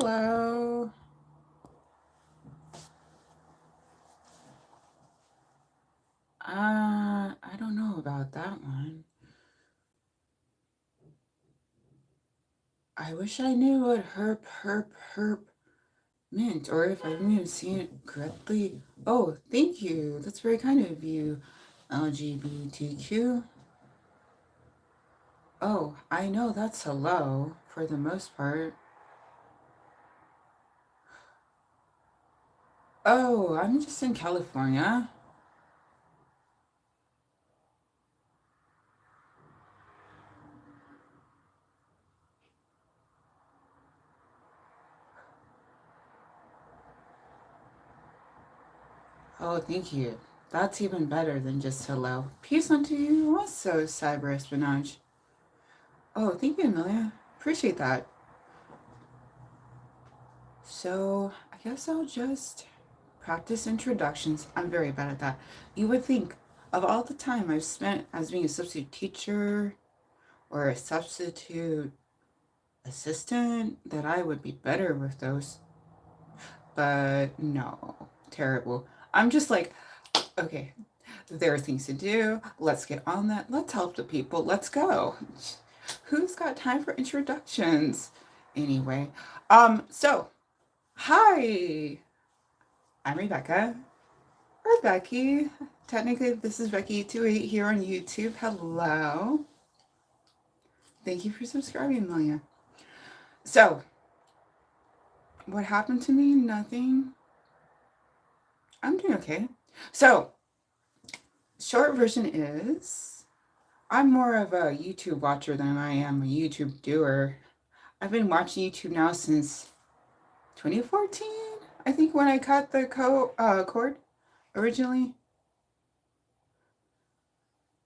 Hello. I don't know about that one. I wish I knew what herp meant, or if I've even seen it correctly. Oh, thank you. That's very kind of you, LGBTQ. Oh, I know that's hello for the most part. Oh, I'm just in California. Oh, thank you. That's even better than just hello. Peace unto you also, Cyber Espionage. Oh, thank you, Amelia. Appreciate that. So, I guess I'll just practice introductions. I'm very bad at that. You would think of all the time I've spent as being a substitute teacher or a substitute assistant that I would be better with those. But no, terrible. I'm just like, okay, there are things to do. Let's get on that. Let's help the people. Let's go. Who's got time for introductions? Anyway, so hi, I'm Rebecca. Or Becky. Technically, this is Becky828 here on YouTube. Hello. Thank you for subscribing, Amelia. So, what happened to me? Nothing. I'm doing okay. So, short version is I'm more of a YouTube watcher than I am a YouTube doer. I've been watching YouTube now since 2014, I think, when I cut the cord originally.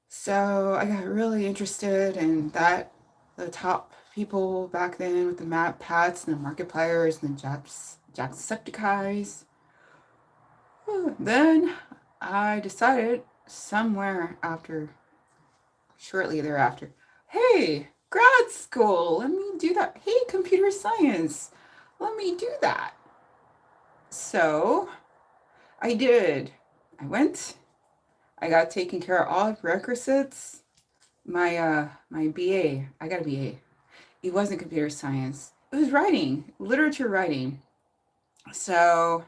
So I got really interested in that. The top people back then with the map pats and the Markipliers and the Jacksepticeyes. Then I decided shortly thereafter, hey, grad school, let me do that. Hey, computer science, let me do that. So I did. I went. I got taken care of all prerequisites. My BA, I got a BA. It wasn't computer science. It was writing, literature writing. So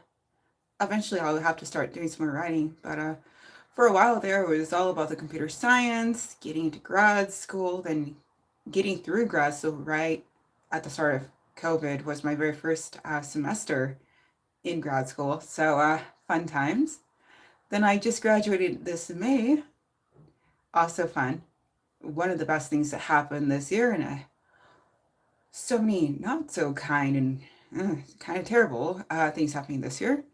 eventually I'll have to start doing some more writing. But for a while there, it was all about the computer science, getting into grad school, then getting through grad school right at the start of COVID was my very first semester in grad school. So fun times. Then I just graduated this May. Also fun. One of the best things that happened this year, and so many not so kind and kind of terrible things happening this year.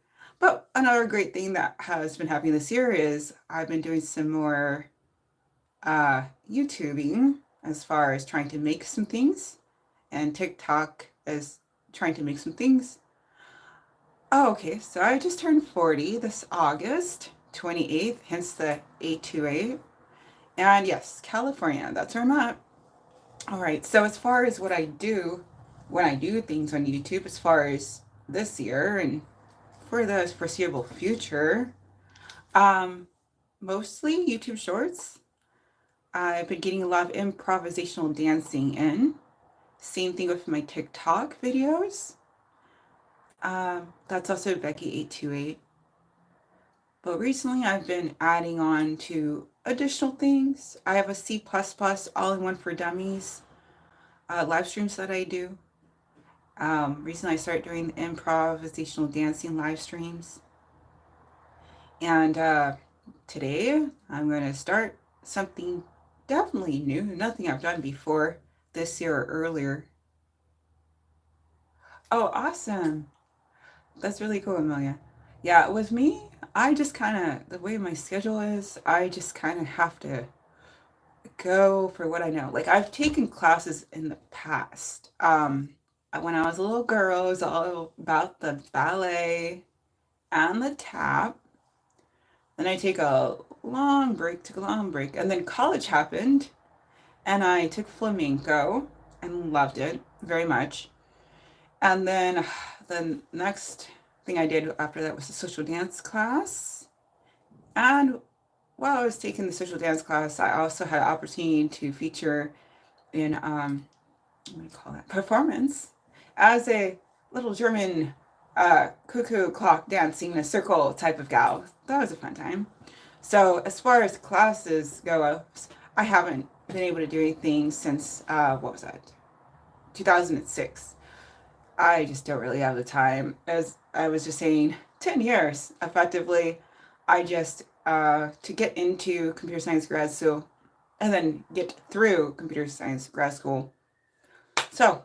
But another great thing that has been happening this year is I've been doing some more YouTubing as far as trying to make some things, and TikTok is trying to make some things. Oh, okay, so I just turned 40 this August 28th, hence the 828. And yes, California, that's where I'm at. All right, so as far as what I do when I do things on YouTube, as far as this year and for the foreseeable future, mostly YouTube shorts. I've been getting a lot of improvisational dancing in. Same thing with my TikTok videos. That's also Becky828. But recently I've been adding on to additional things. I have a C++ all-in-one for dummies live streams that I do. Recently I started doing improvisational dancing live streams. And today I'm going to start something definitely new, nothing I've done before this year or earlier. Oh, awesome. That's really cool, Amelia. Yeah, with me, I just kind of, the way my schedule is, I just kind of have to go for what I know. Like, I've taken classes in the past. When I was a little girl, it was all about the ballet and the tap. Then I took a long break, and then college happened, and I took flamenco and loved it very much. And then the next thing I did after that was a social dance class. And while I was taking the social dance class, I also had an opportunity to feature in what do you call that, performance as a little German cuckoo clock dancing in a circle type of gal. That was a fun time. So as far as classes go, I haven't been able to do anything since what was that, 2006. I just don't really have the time. As I was just saying, 10 years effectively. I just to get into computer science grad school and then get through computer science grad school. So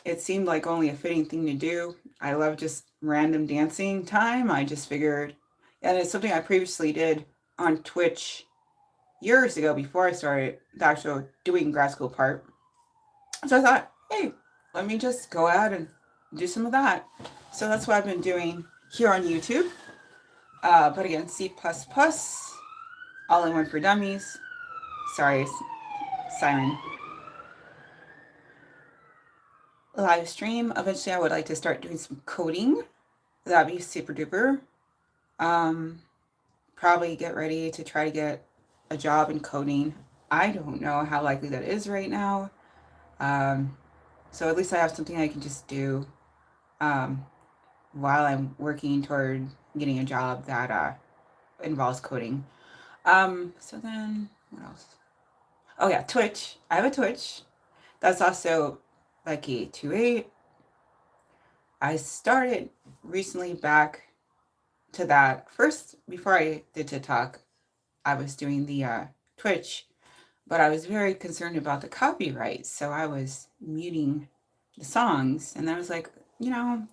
it seemed like only a fitting thing to do. I love just random dancing time. I just figured, and it's something I previously did on Twitch years ago before I started the actual doing grad school part. So I thought, hey, let me just go out and do some of that. So that's what I've been doing here on YouTube. But again, C++, all in one for dummies. Sorry, Simon. Live stream. Eventually, I would like to start doing some coding. That'd be super duper. Um, Probably get ready to try to get a job in coding. I don't know how likely that is right now. Um, so at least I have something I can just do um, while I'm working toward getting a job that involves coding. So then, what else? Oh yeah, Twitch. I have a Twitch. That's also Becky828. I started recently back to that. First, before I did TikTok, I was doing the Twitch, but I was very concerned about the copyright, so I was muting the songs. And I was like,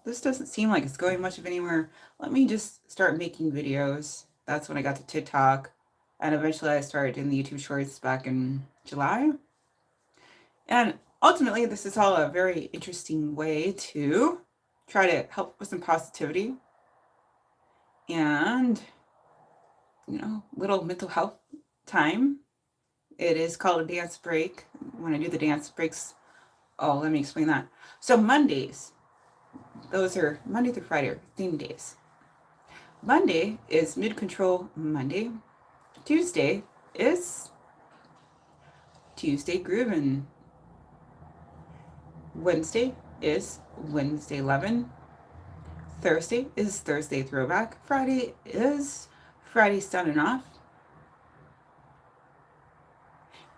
this doesn't seem like it's going much of anywhere. Let me just start making videos. That's when I got to TikTok, and eventually I started doing the YouTube Shorts back in July. And ultimately, this is all a very interesting way to try to help with some positivity and, little mental health time. It is called a dance break. When I do the dance breaks, oh, let me explain that. So Mondays, those are Monday through Friday, theme days. Monday is mid-control Monday. Tuesday is Tuesday groovin'. Wednesday is Wednesday 11. Thursday is Thursday throwback. Friday is Friday starting off.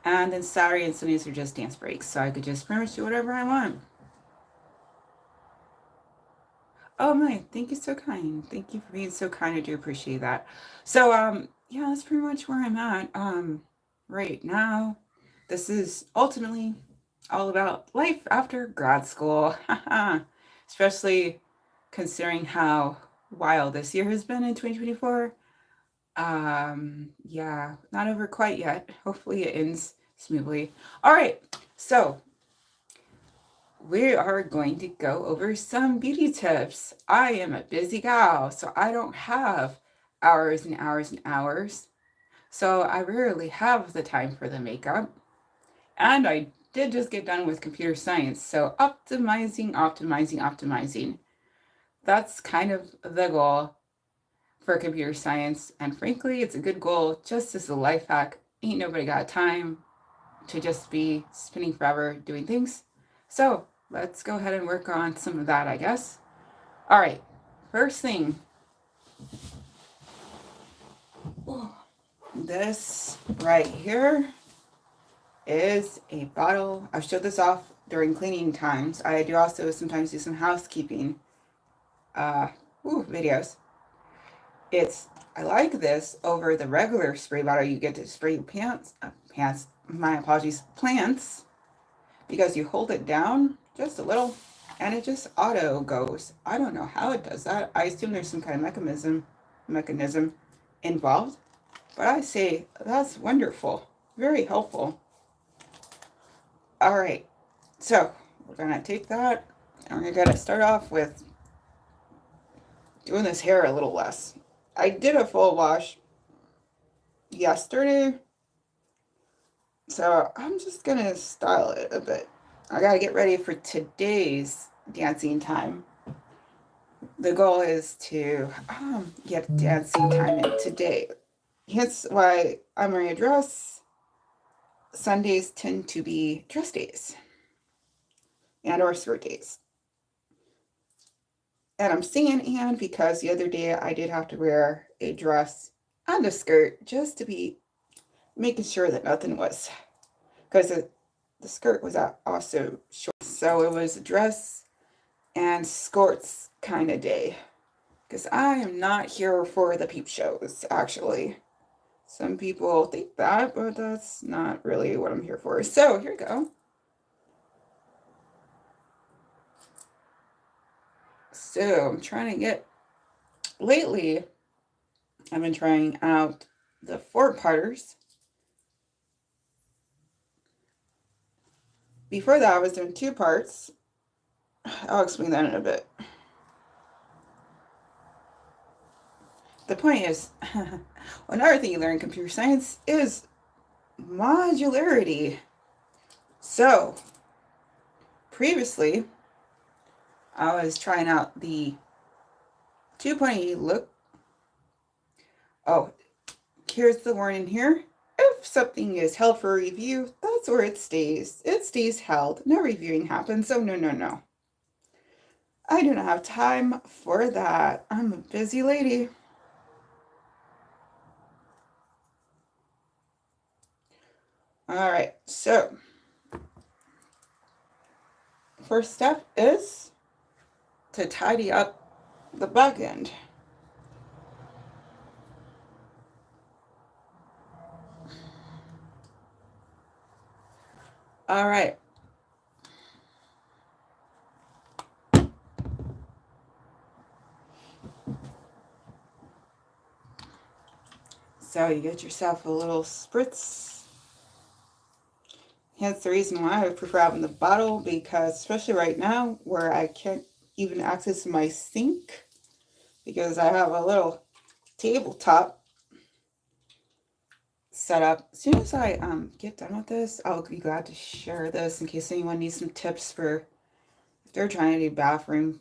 And then Saturday and Sundays are just dance breaks. So I could just pretty much do whatever I want. Oh my, thank you so kind. Thank you for being so kind. I do appreciate that. So yeah, that's pretty much where I'm at. Right now. This is ultimately all about life after grad school. Especially considering how wild this year has been in 2024. Yeah, not over quite yet. Hopefully it ends smoothly. All right. So, we are going to go over some beauty tips. I am a busy gal, so I don't have hours and hours and hours. So I rarely have the time for the makeup. And I did just get done with computer science, so optimizing, optimizing, optimizing. That's kind of the goal for computer science. And frankly, it's a good goal just as a life hack. Ain't nobody got time to just be spinning forever doing things. So let's go ahead and work on some of that, I guess. All right, first thing. This right here is a bottle. I've showed this off during cleaning times. I do also sometimes do some housekeeping videos. I like this over the regular spray bottle you get to spray my apologies, plants, because you hold it down just a little and it just auto goes. I don't know how it does that. I assume there's some kind of mechanism involved, but I say that's wonderful, very helpful. All right, so we're gonna take that and we're gonna start off with doing this hair a little less. I did a full wash yesterday, so I'm just gonna style it a bit. I gotta get ready for today's dancing time. The goal is to get dancing time in today. Hence why I'm wearing a dress. Sundays tend to be dress days and or skirt days. And I'm saying and because the other day I did have to wear a dress and a skirt just to be making sure that nothing was, because the skirt was also short. So it was a dress and skirts kind of day. Because I am not here for the peep shows, actually. Some people think that, but that's not really what I'm here for. So here we go. So I'm trying to get, lately, I've been trying out the 4-parters. Before that, I was doing 2 parts. I'll explain that in a bit. The point is, another thing you learn in computer science is modularity. So, previously, I was trying out the 2.8 look. Oh, here's the warning here. If something is held for review, that's where it stays. It stays held. No reviewing happens, so no. I do not have time for that. I'm a busy lady. Alright, so first step is to tidy up the back end. Alright. So you get yourself a little spritz. Hence the reason why I prefer having the bottle, because especially right now where I can't even access my sink because I have a little tabletop set up. As soon as I get done with this, I'll be glad to share this in case anyone needs some tips for if they're trying to do bathroom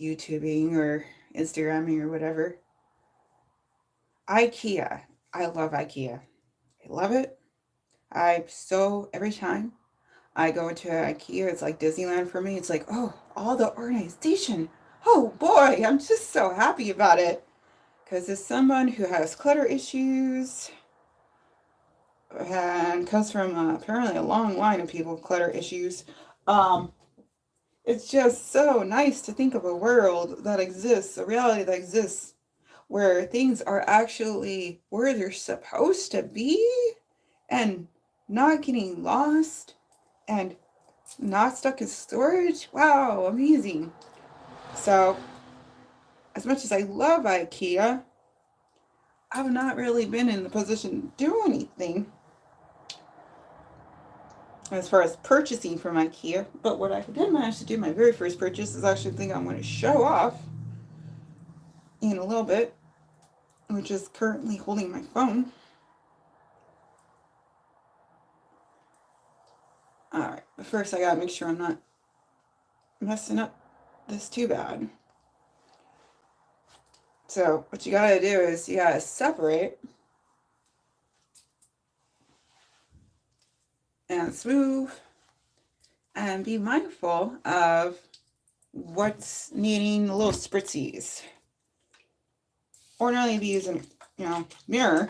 YouTubing or Instagramming or whatever. IKEA. I love IKEA. I love it. Every time I go into IKEA, it's like Disneyland for me. It's like, oh, all the organization. Oh boy, I'm just so happy about it. Because as someone who has clutter issues and comes from apparently a long line of people with clutter issues, um, it's just so nice to think of a world that exists, a reality that exists, where things are actually where they're supposed to be and not getting lost and not stuck in storage. Wow, amazing. So, as much as I love IKEA, I've not really been in the position to do anything as far as purchasing from IKEA. But what I did manage to do, my very first purchase, is actually the thing I'm going to show off in a little bit, which is currently holding my phone. Alright, but first I gotta make sure I'm not messing up this too bad. So what you gotta do is you gotta separate and smooth and be mindful of what's needing a little spritzies. Ordinarily be using, mirror.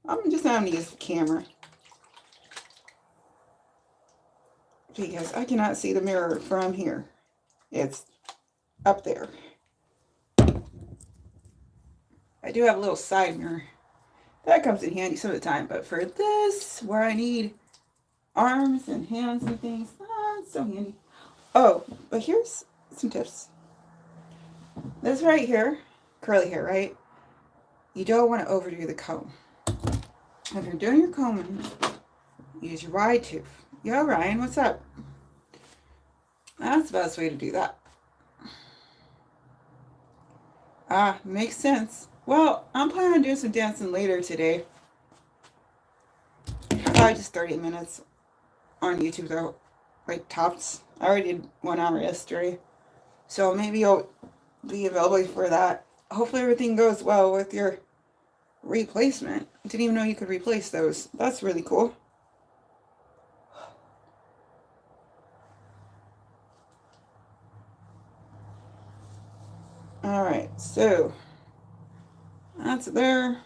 I'm just having to use the camera because I cannot see the mirror from here. It's up there. I do have a little side mirror. That comes in handy some of the time, but for this, where I need arms and hands and things, it's so handy. Oh, but here's some tips. This right here, curly hair, right? You don't want to overdo the comb. If you're doing your combing, use your wide tooth. Yo, Ryan, what's up? That's the best way to do that. Makes sense. Well, I'm planning on doing some dancing later today. Probably just 30 minutes on YouTube though. Like tops. I already did 1 hour yesterday. So maybe you'll be available for that. Hopefully everything goes well with your replacement. I didn't even know you could replace those. That's really cool. Alright, so that's there.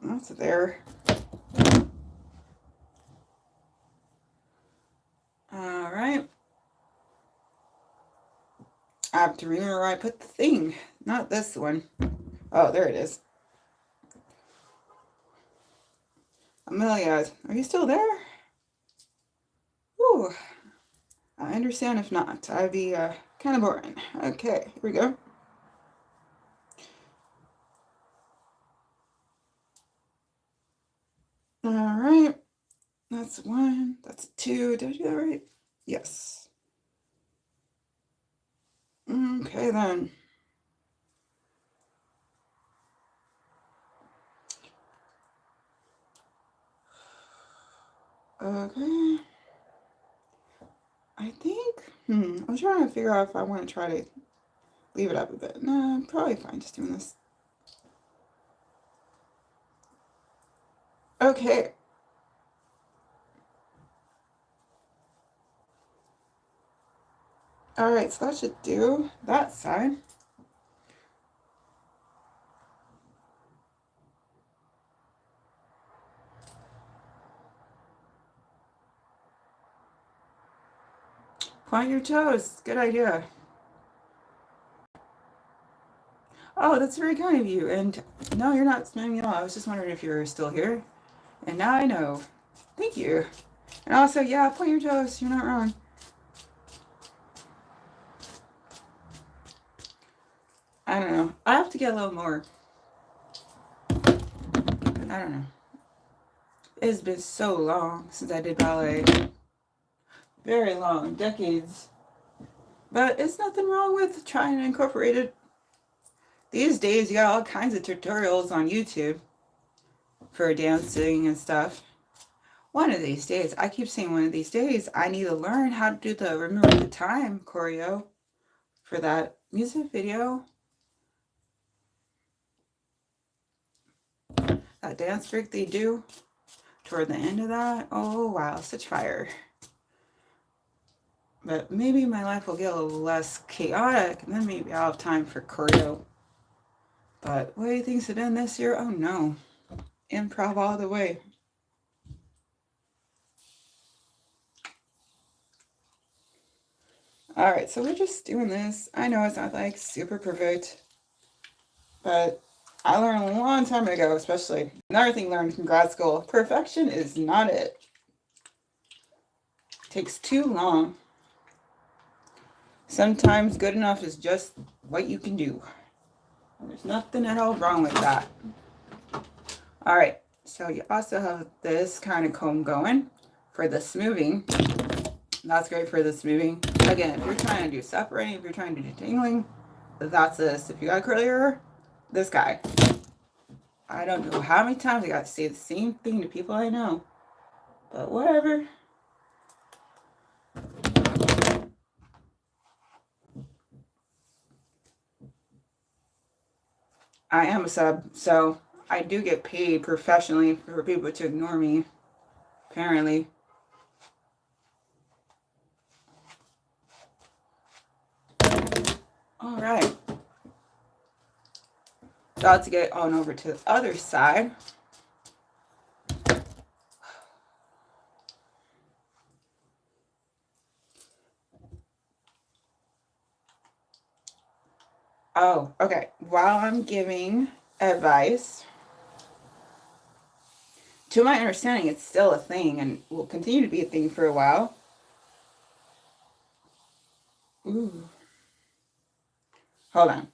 That's there. Alright. I have to remember where I put the thing. Not this one. Oh, there it is. Amelia, are you still there? Ooh. I understand if not. I'd be kind of boring. Okay, here we go. Alright. That's one. That's two. Did I do that right? Yes. Okay then. Okay. I think, I'm trying to figure out if I want to try to leave it up a bit. No, I'm probably fine just doing this. Okay. Alright, so that should do that side. Point your toes. Good idea. Oh, that's very kind of you. And no, you're not spamming me at all. I was just wondering if you're still here. And now I know. Thank you. And also, yeah, point your toes. You're not wrong. I don't know. I have to get a little more. I don't know. It's been so long since I did ballet. Very long. Decades. But it's nothing wrong with trying to incorporate it. These days, you got all kinds of tutorials on YouTube for dancing and stuff. One of these days, I keep saying one of these days, I need to learn how to do the Remember the Time choreo for that music video. That dance trick they do toward the end of that. Oh, wow, such fire. But maybe my life will get a little less chaotic, and then maybe I'll have time for choreo. But the way things have been this year, oh no. Improv all the way. Alright, so we're just doing this. I know it's not like super perfect, but I learned a long time ago, especially another thing learned from grad school, perfection is not it. It takes too long. Sometimes good enough is just what you can do. There's nothing at all wrong with that. Alright, so you also have this kind of comb going for the smoothing. That's great for the smoothing. Again, if you're trying to do separating, if you're trying to do tangling, that's this. If you got curly hair, this guy. I don't know how many times I got to say the same thing to people I know. But whatever. I am a sub, so I do get paid professionally for people to ignore me, apparently. Alright. About to get on over to the other side. Oh, okay. While I'm giving advice, to my understanding, it's still a thing and will continue to be a thing for a while. Ooh. Hold on.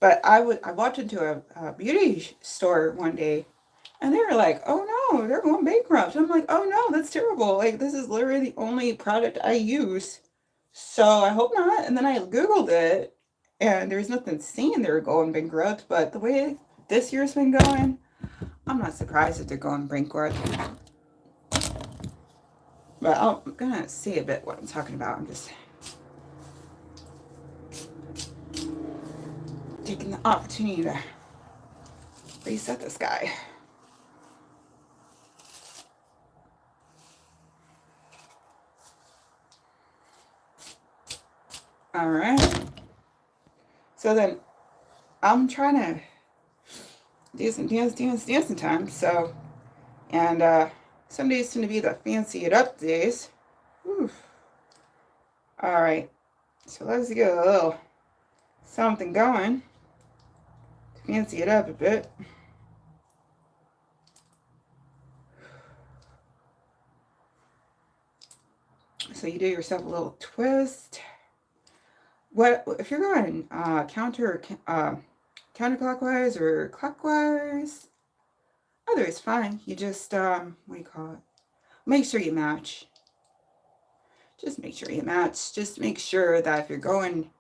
But I walked into a beauty store one day and they were like, oh no, they're going bankrupt. I'm like, oh no, that's terrible. Like, this is literally the only product I use. So I hope not. And then I Googled it and there's nothing saying they're going bankrupt. But the way this year's been going, I'm not surprised that they're going bankrupt. But I'm going to see a bit what I'm talking about. I'm just opportunity to reset this guy. All right. So then I'm trying to do some dancing time. So, and some days tend to be the fancy it up days. Oof. All right. So let's get a little something going to fancy it up a bit. So you do yourself a little twist. What if you're going counterclockwise or clockwise? Either is fine. You just what do you call it? Make sure you match. Just make sure you match. Just make sure that if you're going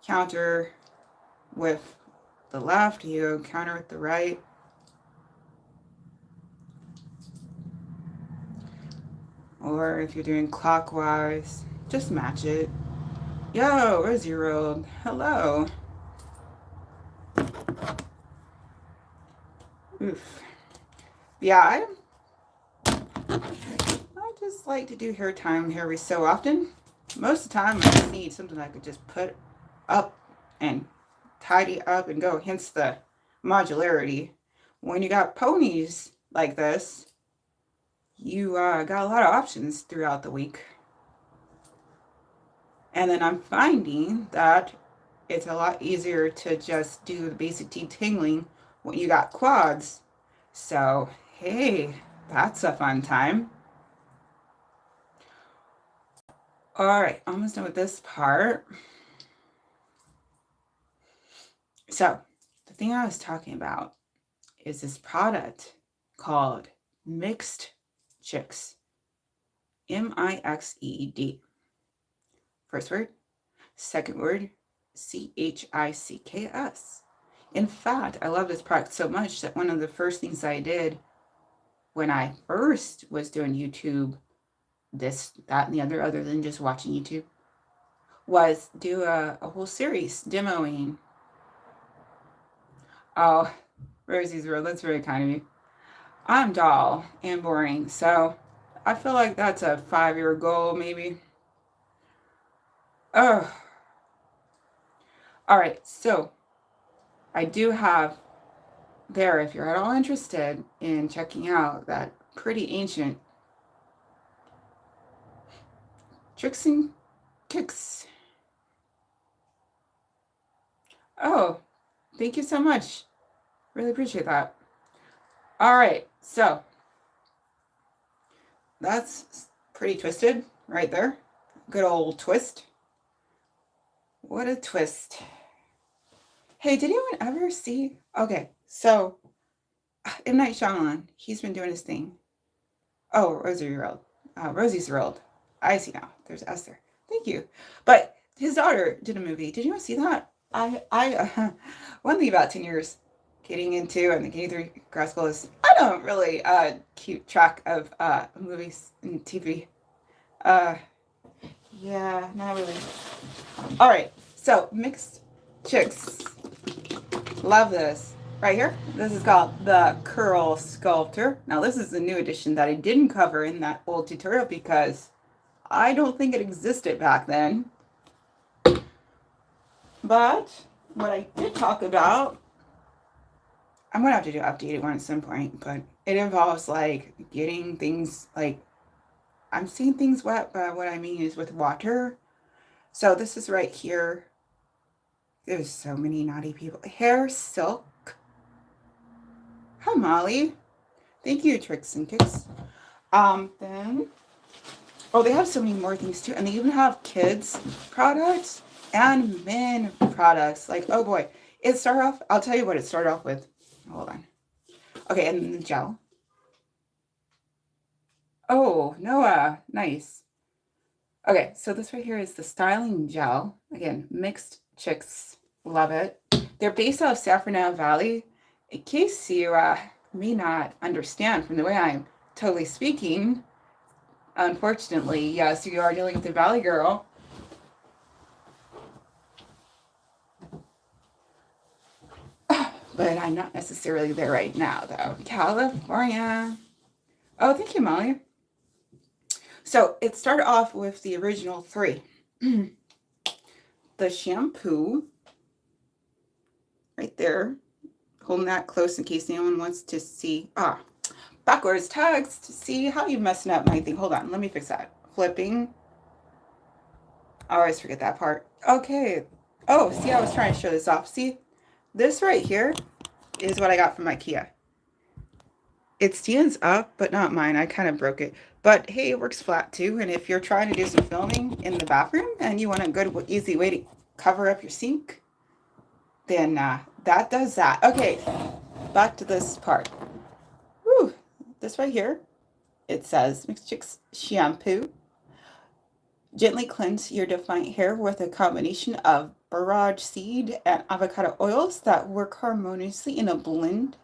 counter with the left, you counter with the right. Or if you're doing clockwise, just match it. Yo, where's your road? Hello. Oof. Yeah, I just like to do hair time every so often. Most of the time, I just need something I could just put up and tidy up and go. Hence the modularity. When you got ponies like this, you got a lot of options throughout the week. And then I'm finding that it's a lot easier to just do the basic detangling when you got quads. So, hey, that's a fun time. All right, almost done with this part. So, the thing I was talking about is this product called Mixed Chicks. Mixed. First word. Second word, Chicks. In fact, I love this product so much that one of the first things I did when I first was doing YouTube, this, that, and the other than just watching YouTube, was do a whole series demoing. Oh, Rosie's World, that's very kind of you. I'm dull and boring, so I feel like that's a 5-year goal, maybe. Oh. All right, so I do have there, if you're at all interested in checking out that pretty ancient Tricks and Kicks. Oh, thank you so much. Really appreciate that. All right, so that's pretty twisted right there. Good old twist. What a twist. Hey, did anyone ever see? Okay, so M. Night Shyamalan, he's been doing his thing. Oh, Rosie's World. I see now. There's Esther. Thank you. But his daughter did a movie. Did anyone see that? One thing about 10 years getting into and getting through grad school is I don't really keep track of movies and TV. Yeah, not really. All right, so Mixed Chicks. Love this. Right here, this is called the Curl Sculptor. Now this is the new edition that I didn't cover in that old tutorial because I don't think it existed back then. But what I did talk about, I'm gonna have to do an updated one at some point, but it involves like getting things like, I'm seeing things wet, but what I mean is with water. So this is right here. There's so many naughty people. Hair silk. Hi, Molly. Thank you, Tricks and Kicks. Then, oh, they have so many more things too. And they even have kids products and men products. Like, oh boy. It started off, I'll tell you what it started off with. Hold on. Okay, and then the gel. Oh, Noah. Nice. Okay, so this right here is the styling gel. Again, Mixed Chicks. Love it. They're based out of Sacramento Valley. In case you may not understand from the way I'm totally speaking, unfortunately, yes, you are dealing with a Valley girl. But I'm not necessarily there right now, though. California. Oh, thank you, Molly. So it started off with the original three. The shampoo, right there. Holding that close in case anyone wants to see. Backwards tags to see how you messing up my thing. Hold on, let me fix that. Flipping. I always forget that part. Okay. Oh, see, I was trying to show this off. See, this right here is what I got from IKEA. It stands up, but not mine. I kind of broke it. But hey, it works flat too. And if you're trying to do some filming in the bathroom and you want a good, easy way to cover up your sink, then that does that. Okay, back to this part. Woo, this right here, it says Mixed Chicks Shampoo. Gently cleanse your defiant hair with a combination of borage seed and avocado oils that work harmoniously in a blend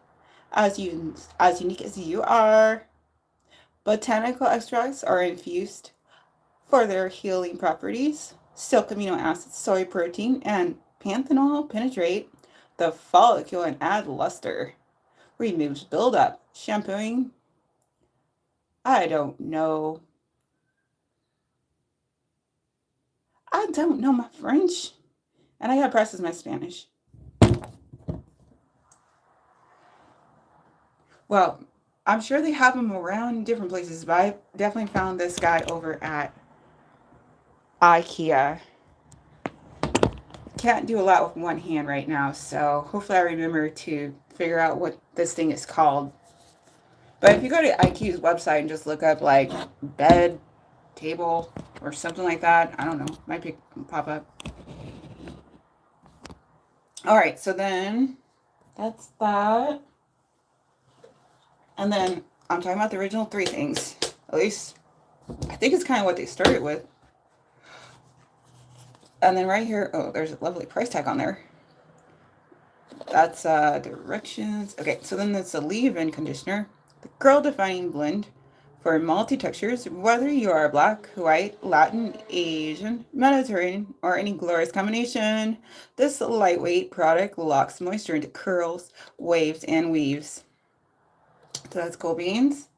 as unique as you are. Botanical extracts are infused for their healing properties. Silk amino acids, soy protein, and panthenol penetrate the follicle and add luster. Removes buildup. Shampooing. I don't know. I don't know my French. And I gotta practice my Spanish. Well, I'm sure they have them around different places, but I definitely found this guy over at IKEA. Can't do a lot with one hand right now, so hopefully I remember to figure out what this thing is called. But if you go to IKEA's website and just look up like bed, table, or something like that, I don't know, might pop up. All right, so then that's that. And then I'm talking about the original three things. At least I think it's kind of what they started with. And then right here, oh, there's a lovely price tag on there. That's directions. Okay, so then there's the leave-in conditioner, the girl defining blend for multi-textures, whether you are black, white, Latin, Asian, Mediterranean, or any glorious combination. This lightweight product locks moisture into curls, waves, and weaves. So that's cool beans.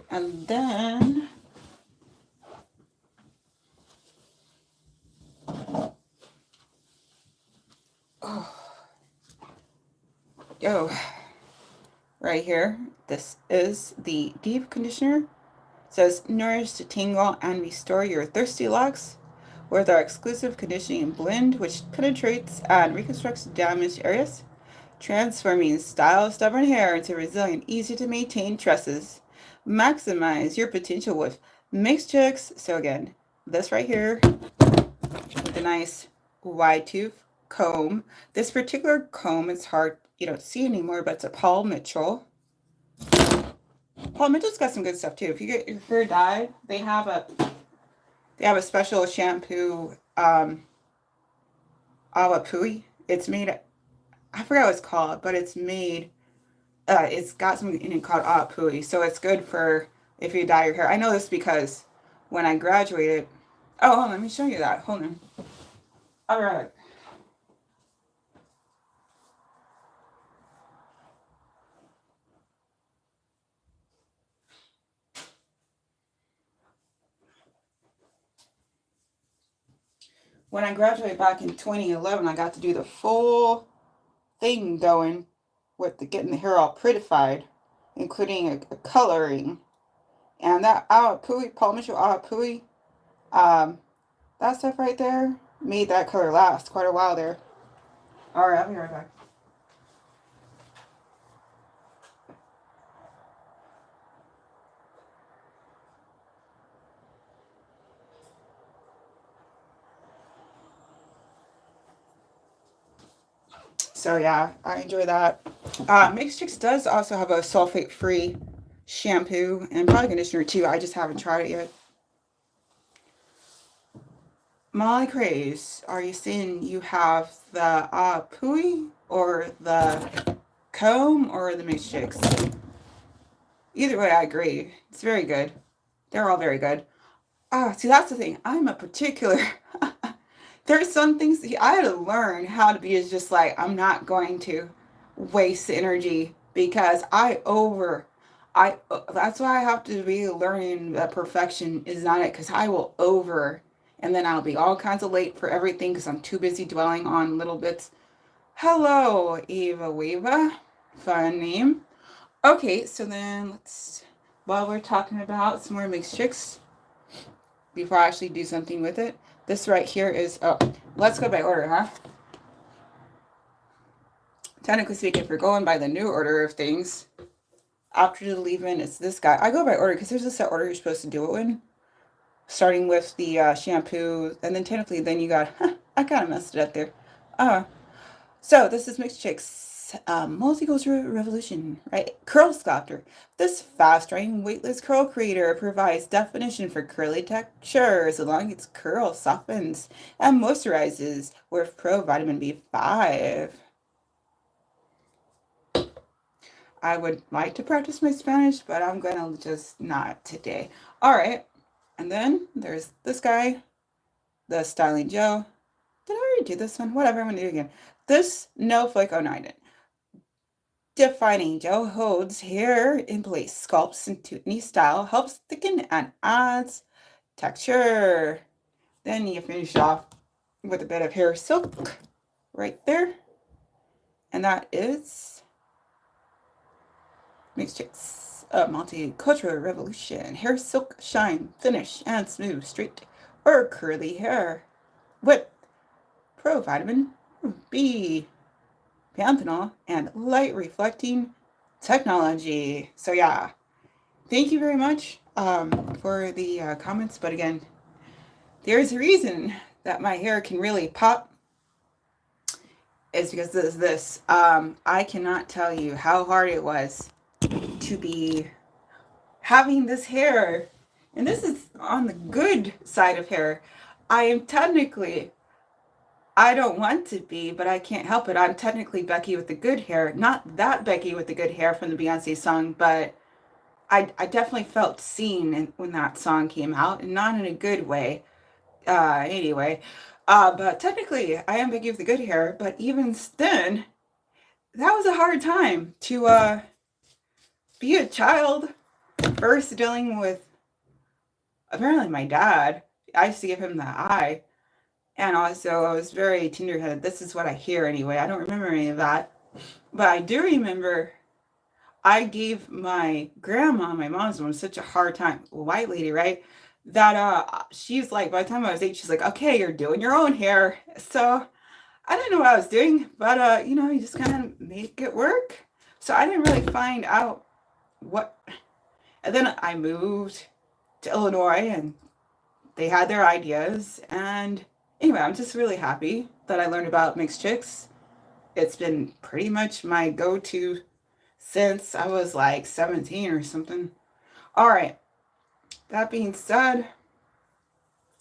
And then right here, this is the deep conditioner. It says nourish to tingle and restore your thirsty locks with our exclusive conditioning blend, which penetrates and reconstructs damaged areas, transforming style stubborn hair into resilient, easy to maintain tresses. Maximize your potential with Mixed Chicks. So again, this right here with a nice wide tooth comb. This particular comb is hard, you don't see anymore, but it's a Paul Mitchell. Paul Mitchell's got some good stuff too. If you get your hair dyed, they have a special shampoo, Awapui. It's made, I forgot what it's called, but it's made, it's got something in it called Awapui. So it's good for if you dye your hair. I know this because when I graduated, oh, hold on, let me show you that. Hold on. All right. When I graduated back in 2011, I got to do the full thing going with getting the hair all prettified, including a coloring. And that Awapui, Paul Mitchell Awapui, that stuff right there made that color last quite a while there. All right, I'll be right back. So yeah, I enjoy that. Mixed Chicks does also have a sulfate-free shampoo and probably conditioner too. I just haven't tried it yet. Molly Craze, are you saying you have the Pui or the comb or the Mixed Chicks? Either way, I agree. It's very good. They're all very good. See, that's the thing. I'm a particular. There's some things I had to learn how to be as just like, I'm not going to waste energy because that's why I have to be learning that perfection is not it, because I will and then I'll be all kinds of late for everything because I'm too busy dwelling on little bits. Hello, Eva Weva. Fun name. Okay, so then while we're talking about some more mixed chicks, before I actually do something with it, this right here is, let's go by order, huh? Technically speaking, if we're going by the new order of things, after the leave-in, it's this guy. I go by order because there's a set order you're supposed to do it in, starting with the shampoo, and then technically then you got, I kind of messed it up there. So this is Mixed Chicks, multicultural revolution, right? Curl sculptor. This fast-drying weightless curl creator provides definition for curly textures along its curl softens and moisturizes with pro vitamin B5. I would like to practice my Spanish, but I'm gonna just not today. All right, and then there's this guy, the Styling Joe. Did I already do this one? Whatever, I'm gonna do it again. This no flake, oh no, I didn't. Defining Joe holds hair in place, sculpts into any style, helps thicken and adds texture. Then you finish off with a bit of hair silk right there. And that is Mixed Chicks, a multicultural revolution. Hair silk, shine, finish, and smooth, straight or curly hair with pro vitamin B, panthenol, and light reflecting technology. So yeah, thank you very much for the comments. But again, there's a reason that my hair can really pop. Is because of this. I cannot tell you how hard it was to be having this hair. And this is on the good side of hair. I am technically, I don't want to be, but I can't help it. I'm technically Becky with the good hair. Not that Becky with the good hair from the Beyonce song, but I definitely felt seen when that song came out, and not in a good way. Anyway, but technically, I am Becky with the good hair. But even then, that was a hard time to be a child. First, dealing with apparently my dad. I used to give him the eye, and also I was very tenderheaded. This is what I hear anyway. I don't remember any of that, but I do remember I gave my grandma, my mom's one, such a hard time, white lady, right? That she's like, by the time I was 8, she's like, okay, you're doing your own hair. So I didn't know what I was doing, but you know, you just kind of make it work. So I didn't really find out what. And then I moved to Illinois, and they had their ideas. And anyway, I'm just really happy that I learned about mixed chicks. It's been pretty much my go-to since I was like 17 or something. All right. That being said,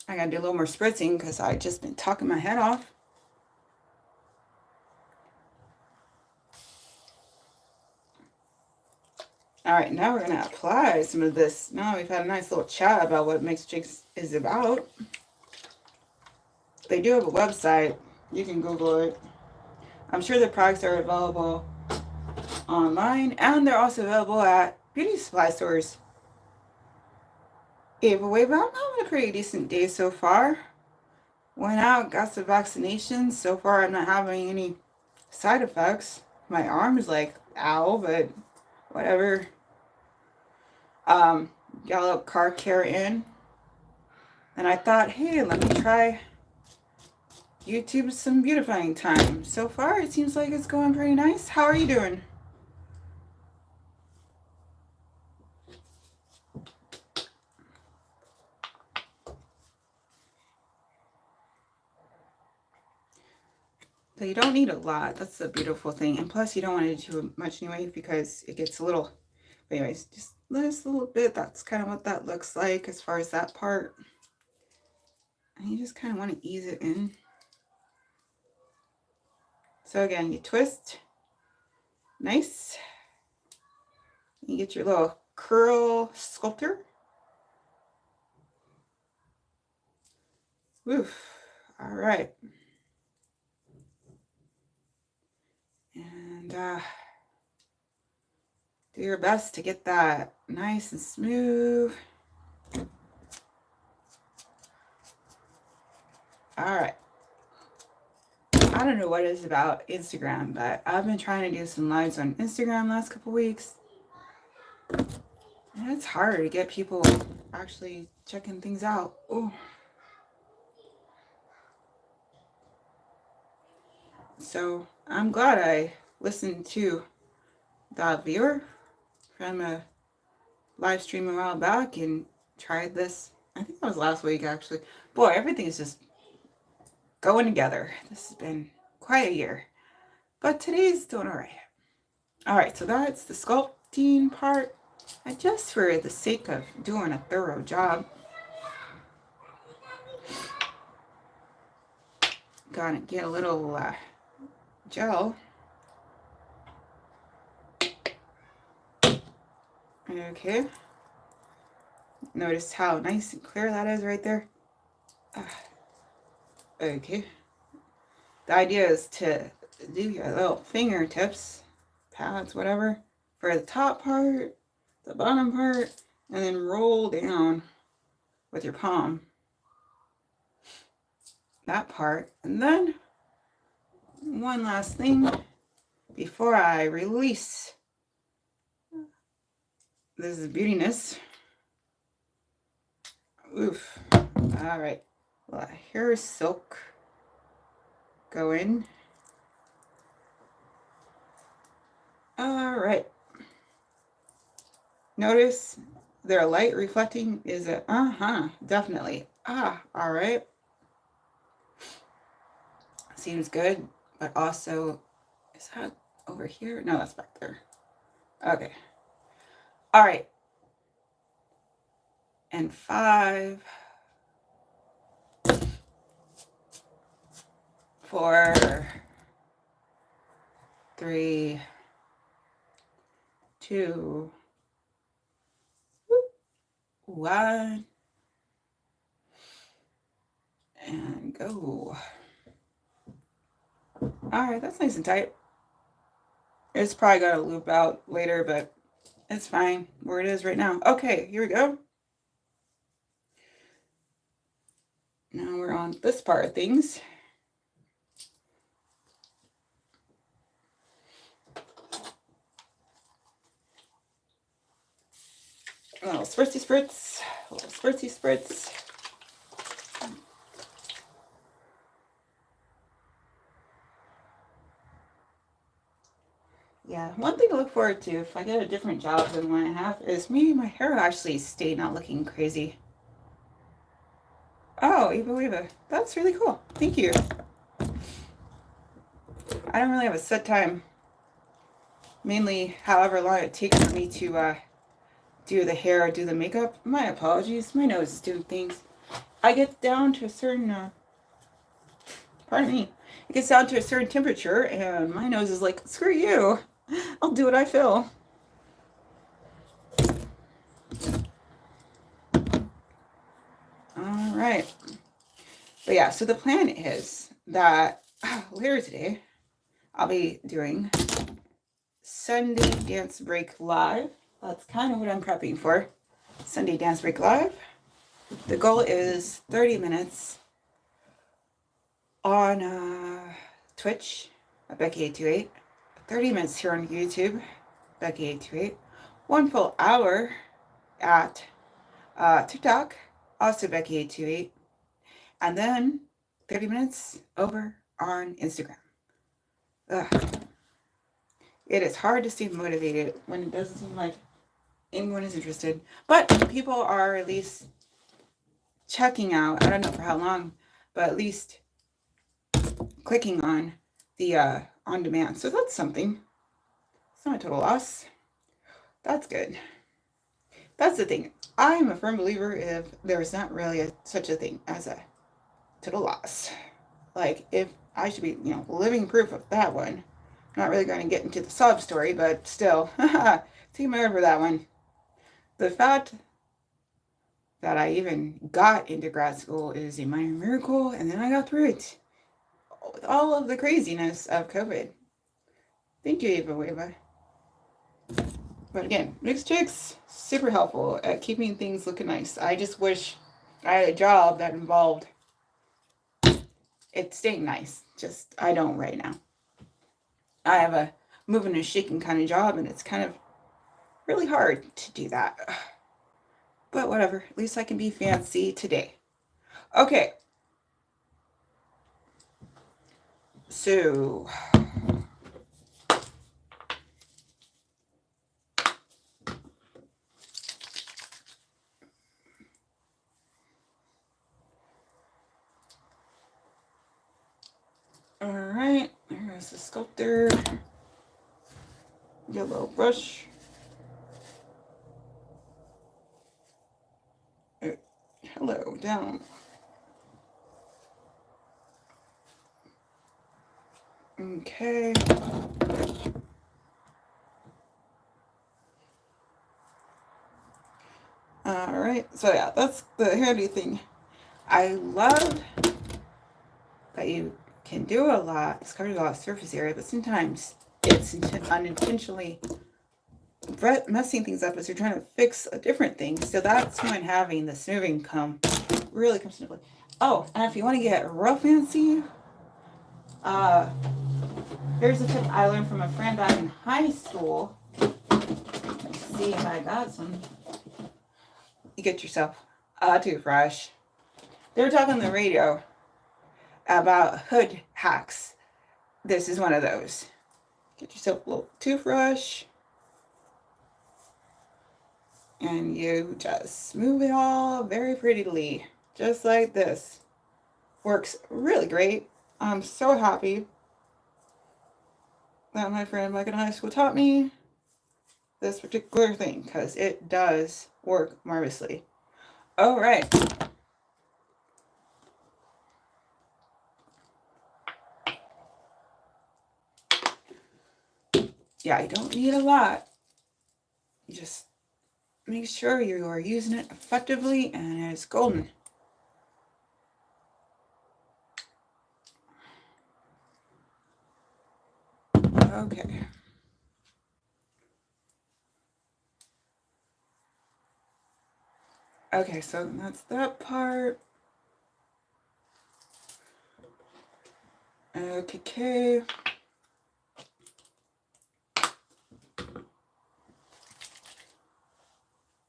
I gotta do a little more spritzing because I just been talking my head off. All right, now we're gonna apply some of this. Now we've had a nice little chat about what mixed chicks is about. They do have a website. You can Google it. I'm sure the products are available online, and they're also available at beauty supply stores. Either way, but I'm having a pretty decent day so far. Went out, got some vaccinations. So far, I'm not having any side effects. My arm is like, ow, but whatever. Got a little car care in. And I thought, hey, let me try YouTube some beautifying time. So far, it seems like it's going pretty nice. How are you doing? So you don't need a lot. That's the beautiful thing. And plus, you don't want to do much anyway because it gets a little... Anyways, just this little bit. That's kind of what that looks like as far as that part. And you just kind of want to ease it in. So again, you twist. Nice. You get your little curl sculptor. Woof. All right. And do your best to get that nice and smooth. All right. I don't know what it is about Instagram, but I've been trying to do some lives on Instagram last couple weeks. And it's hard to get people actually checking things out. Ooh. So I'm glad I listened to that viewer from a live stream a while back and tried this. I think that was last week actually. Boy, everything is just going together. This has been quite a year. But today's doing all right. All right, so that's the sculpting part. And just for the sake of doing a thorough job, gonna get a little gel. Okay. Notice how nice and clear that is right there. Okay. The idea is to do your little fingertips, pads, whatever, for the top part, the bottom part, and then roll down with your palm. That part. And then one last thing before I release this beautiness. Oof. All right. Well, here's silk. Go in. All right. Notice their light reflecting is a definitely. All right. Seems good, but also, is that over here? No, that's back there. Okay. All right. And 5, 4, 3, 2, 1, and go. All right, that's nice and tight. It's probably got to loop out later, but it's fine where it is right now. Okay, here we go. Now we're on this part of things. A little spritzy spritz, a little spritzy spritz. Yeah, one thing to look forward to if I get a different job than one I have is maybe my hair actually stay not looking crazy. Oh, Eva Weva. That's really cool. Thank you. I don't really have a set time. Mainly however long it takes for me to do the hair or do the makeup. My apologies. My nose is doing things. I get down to a certain, pardon me. It gets down to a certain temperature and my nose is like, screw you. I'll do what I feel. All right. But yeah, so the plan is that later today, I'll be doing Sunday Dance Break Live. That's kind of what I'm prepping for. Sunday Dance Break Live. The goal is 30 minutes on Twitch at Becky828. 30 minutes here on YouTube, Becky828. 1 full hour at TikTok, also Becky828. And then 30 minutes over on Instagram. Ugh. It is hard to stay motivated when it doesn't seem like anyone is interested. But people are at least checking out, I don't know for how long, but at least clicking on the on demand. So that's something. It's not a total loss. That's good. That's the thing. I'm a firm believer if there's not really such a thing as a total loss. Like, if I should be, living proof of that one. I'm not really going to get into the sob story, but still, take my word for that one. The fact that I even got into grad school is a minor miracle, and then I got through it with all of the craziness of COVID. Thank you, Eva Weva. But again, mixed chicks, super helpful at keeping things looking nice. I just wish I had a job that involved it staying nice. Just, I don't right now. I have a moving and shaking kind of job, and it's kind of really hard to do that. But whatever, at least I can be fancy today. Okay. So, all right, here's the sculptor. Yellow brush. Hello, down. Okay. All right, so yeah, that's the handy thing. I love that you can do a lot. It's covered a lot of surface area, but sometimes it's unintentionally messing things up as you're trying to fix a different thing. So that's when having the smoothing really comes into play. Oh, and if you want to get real fancy, here's a tip I learned from a friend back in high school. Let's see if I got some. You get yourself a toothbrush. They were talking on the radio about hood hacks. This is one of those. Get yourself a little toothbrush. And you just smooth it all very prettily. Just like this. Works really great. I'm so happy that my friend back in high school taught me this particular thing, because it does work marvelously. All right. Yeah, you don't need a lot. You just make sure you are using it effectively and it's golden. Okay. Okay, so that's that part. Okay.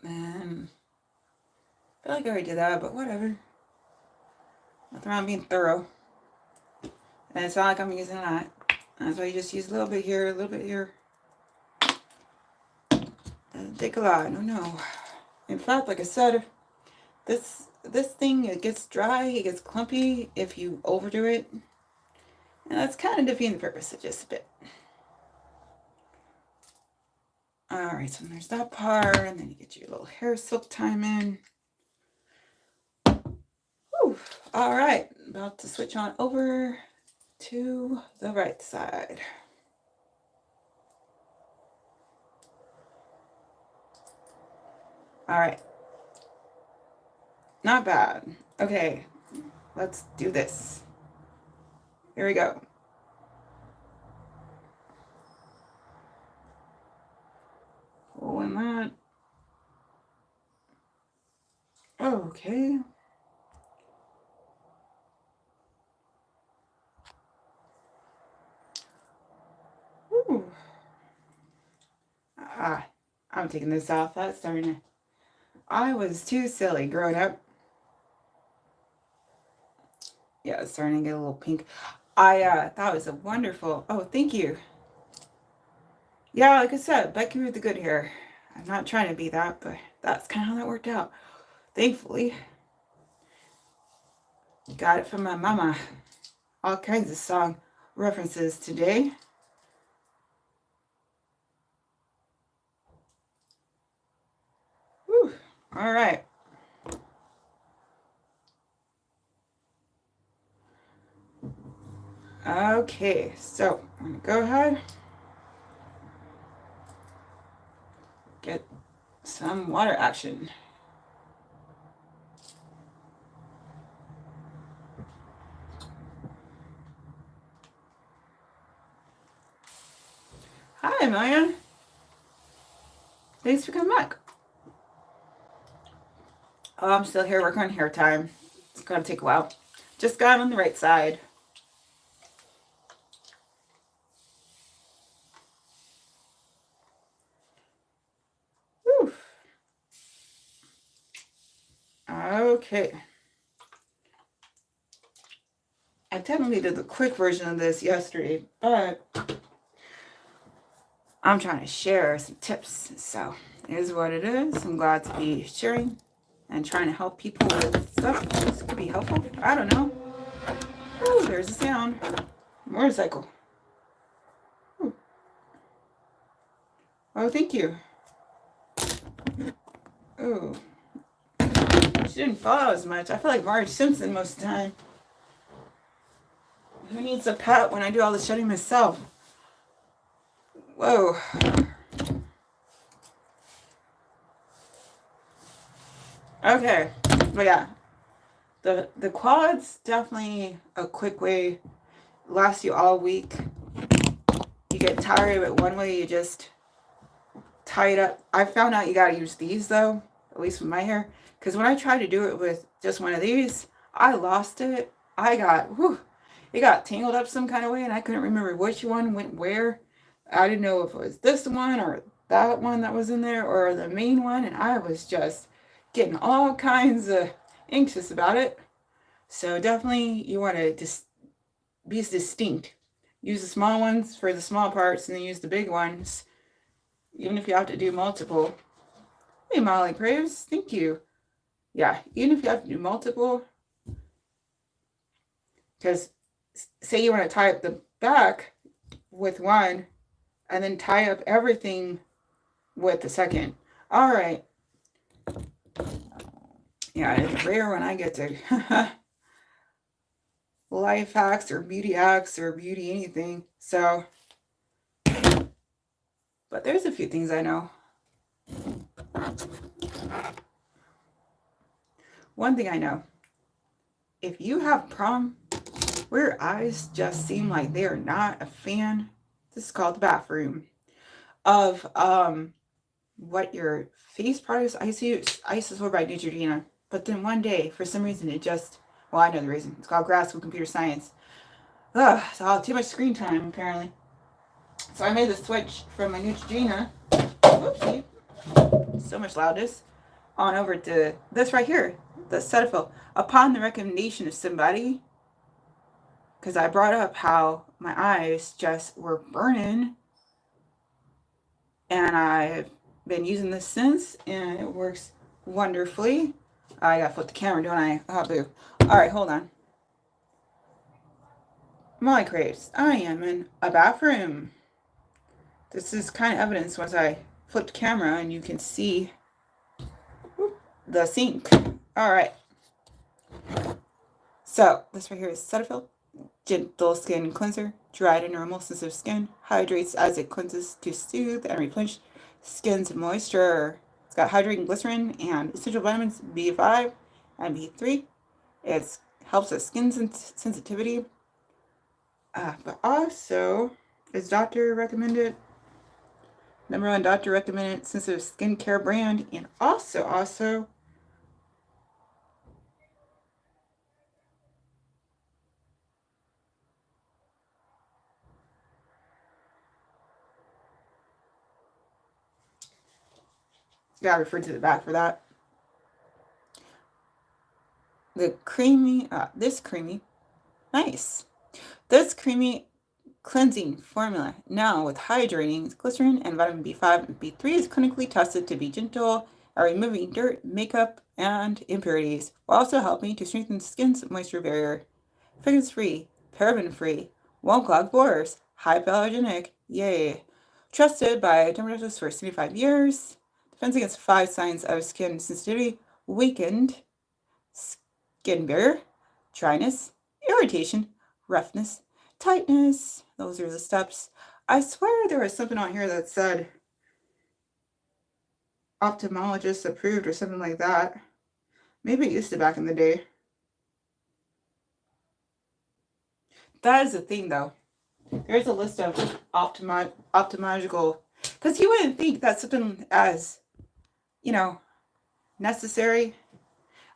And I feel like I already did that, but whatever. Nothing wrong being thorough. And it's not like I'm using that. That's why you just use a little bit here, a little bit here. Doesn't take a lot, no. In fact, like I said, this thing, it gets dry, it gets clumpy if you overdo it. And that's kind of defeating the purpose of just a bit. Alright, so there's that part, and then you get your little hair silk time in. Whew. Alright, about to switch on over to the right side. Alright. Not bad. Okay, let's do this. Here we go. Pulling that. Okay. Whew. I'm taking this off. That's starting to... I was too silly growing up. Yeah, it's starting to get a little pink. I thought it was a wonderful... Oh, thank you. Yeah, like I said, Becky with the good hair. I'm not trying to be that, but that's kind of how that worked out. Thankfully. Got it from my mama. All kinds of song references today. Whew. All right. Okay, so I'm going to go ahead. Get some water action. Hi, Marian. Thanks for coming back. Oh, I'm still here working on hair time. It's gonna take a while. Just got on the right side. Whew. Okay. I technically did the quick version of this yesterday, but I'm trying to share some tips. So it is what it is. I'm glad to be sharing and trying to help people with stuff. This could be helpful. I don't know. Ooh, there's a sound. Motorcycle. Ooh. Oh, thank you. Ooh. She didn't follow as much. I feel like Marge Simpson most of the time. Who needs a pet when I do all the shedding myself? Whoa. Okay. But yeah. The quad's definitely a quick way. Lasts you all week. You get tired of it one way, you just tie it up. I found out you gotta use these though, at least with my hair. Because when I tried to do it with just one of these, I lost it. It got tangled up some kind of way and I couldn't remember which one went where. I didn't know if it was this one or that one that was in there or the main one. And I was just getting all kinds of anxious about it. So definitely you want to just be distinct. Use the small ones for the small parts and then use the big ones. Even if you have to do multiple. Hey, Molly Praves, thank you. Yeah, even if you have to do multiple. Because say you want to tie up the back with one and then tie up everything with the second. All right. Yeah, it's rare when I get to life hacks or beauty anything. So, but there's a few things I know. One thing I know, if you have problem where your eyes just seem like they are not a fan, this is called the bathroom of what your face product is. I used to swear by Neutrogena, but then one day for some reason it just, well, I know the reason. It's called grad school computer science. Ugh, it's all too much screen time apparently. So I made the switch from my Neutrogena, whoopsie, so much loudness, on over to this right here, the Cetaphil, upon the recommendation of somebody, because I brought up how my eyes just were burning, and I've been using this since, and it works wonderfully. I gotta flip the camera, don't I? Oh, boo. Alright, hold on. Molly Craves, I am in a bathroom. This is kind of evidence once I flip the camera and you can see the sink. Alright. So, this right here is Cetaphil. Gentle skin cleanser. Dry to normal sensitive skin. Hydrates as it cleanses to soothe and replenish skin's moisture. It's got hydrating glycerin and essential vitamins B5 and B3. It helps with skin sensitivity. But also, it's doctor recommended. #1 doctor recommended sensitive skincare brand. And also, gotta refer to the back for that. This creamy, cleansing formula, now with hydrating glycerin and vitamin B5 and B3, is clinically tested to be gentle at removing dirt, makeup, and impurities, while also helping to strengthen skin's moisture barrier. Fragrance-free, paraben-free, won't clog pores, hypoallergenic, yay. Trusted by dermatologists for 75 years, defends against 5 signs of skin sensitivity: weakened skin barrier, dryness, irritation, roughness, tightness. Those are the steps. I swear there was something on here that said ophthalmologist approved or something like that. Maybe it used to back in the day. That is the thing though. There's a list of ophthalmological, because you wouldn't think that something as, you know, necessary.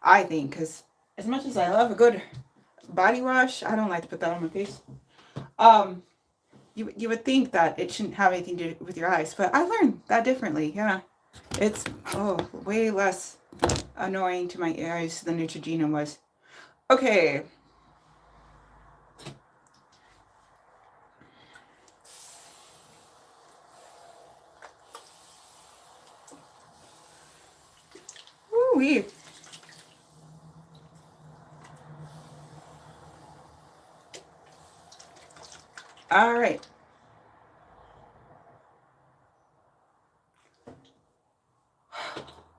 I think, because as much as I love a good body wash, I don't like to put that on my face. Um, you would think that it shouldn't have anything to do with your eyes, but I learned that differently. Yeah, it's way less annoying to my eyes than Neutrogena was. Okay. Woo-wee. All right.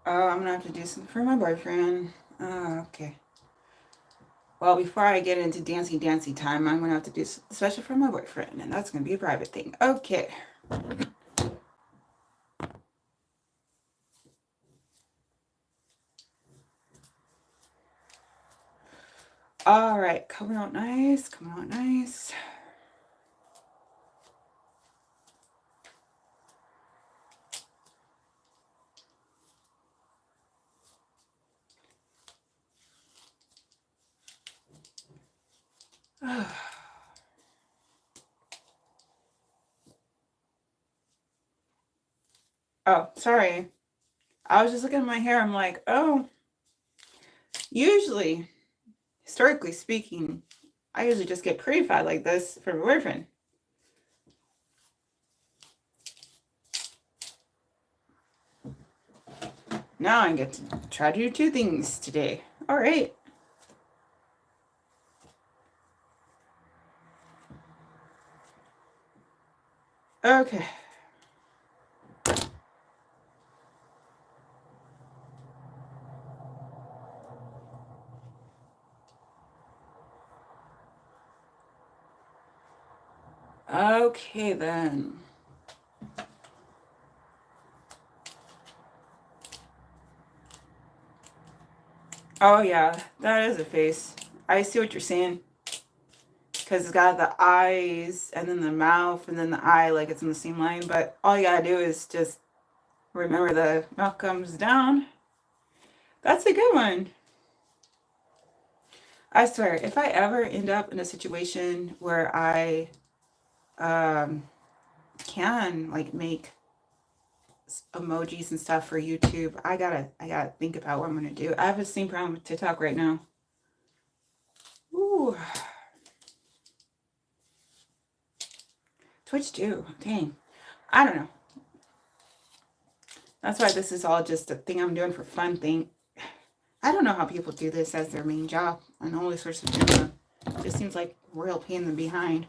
I'm gonna have to do something for my boyfriend. Okay. Well, before I get into dancey time, I'm gonna have to do something special for my boyfriend, and that's gonna be a private thing. Okay. All right, coming out nice, coming out nice. Oh, sorry. I was just looking at my hair. I'm like, oh, usually, historically speaking, I usually just get prettified like this for my boyfriend. Now I get to try to do two things today. All right. Okay. Okay then. Oh yeah, that is a face. I see what you're saying. Because it's got the eyes and then the mouth and then the eye like it's in the same line. But all you gotta do is just remember the mouth comes down. That's a good one. I swear, if I ever end up in a situation where I can like make emojis and stuff for YouTube, I gotta think about what I'm gonna do. I have the same problem with TikTok right now. Ooh. Twitch too. Dang. I don't know. That's why this is all just a thing I'm doing for fun thing. I don't know how people do this as their main job and only source of income. It just seems like royal pain in the behind.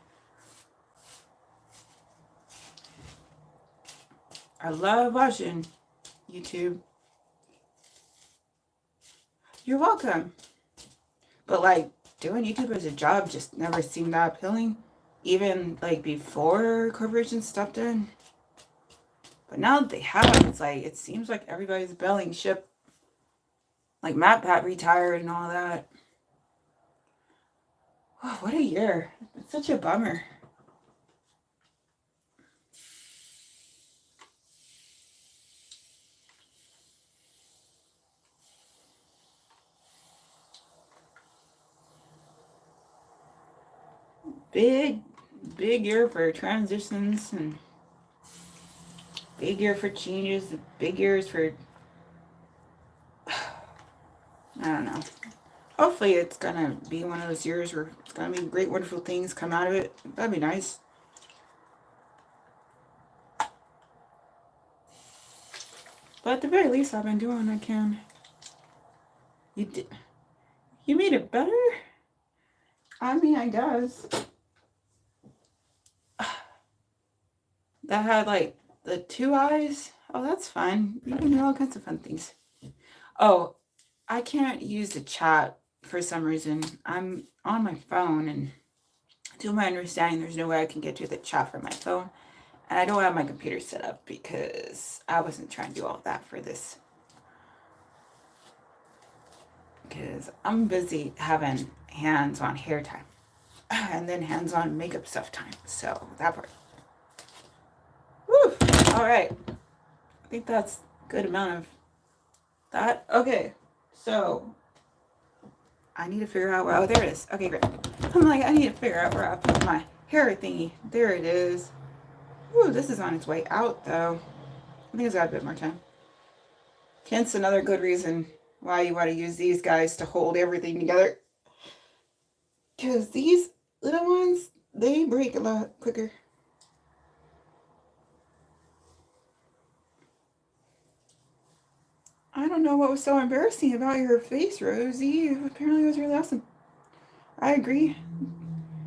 I love watching YouTube. You're welcome. But like doing YouTube as a job just never seemed that appealing. Even like before corporations stepped in. But now that they have, it's like it seems like everybody's bailing ship. Like Matt Pat retired and all that. Oh, what a year. It's such a bummer. Big year for transitions and big year for changes, big years for I don't know. Hopefully it's gonna be one of those years where it's gonna be great, wonderful things come out of it. That'd be nice. But at the very least, I've been doing what I can. You did. You made it better. I mean, I guess. That had like the two eyes. Oh, that's fun. You can do all kinds of fun things. Oh, I can't use the chat for some reason. I'm on my phone, and to my understanding, there's no way I can get to the chat from my phone. And I don't have my computer set up because I wasn't trying to do all that for this. Because I'm busy having hands-on hair time. and then hands-on makeup stuff time. So that part. Woo! All right. I think that's a good amount of that. Okay. So I need to figure out where, oh, there it is. Okay, great. I'm like, I need to figure out where I put my hair thingy. There it is. Ooh, this is on its way out, though. I think it's got a bit more time. Hence another good reason why you want to use these guys to hold everything together. Because these little ones, they break a lot quicker. I don't know what was so embarrassing about your face, Rosie. Apparently it was really awesome. I agree.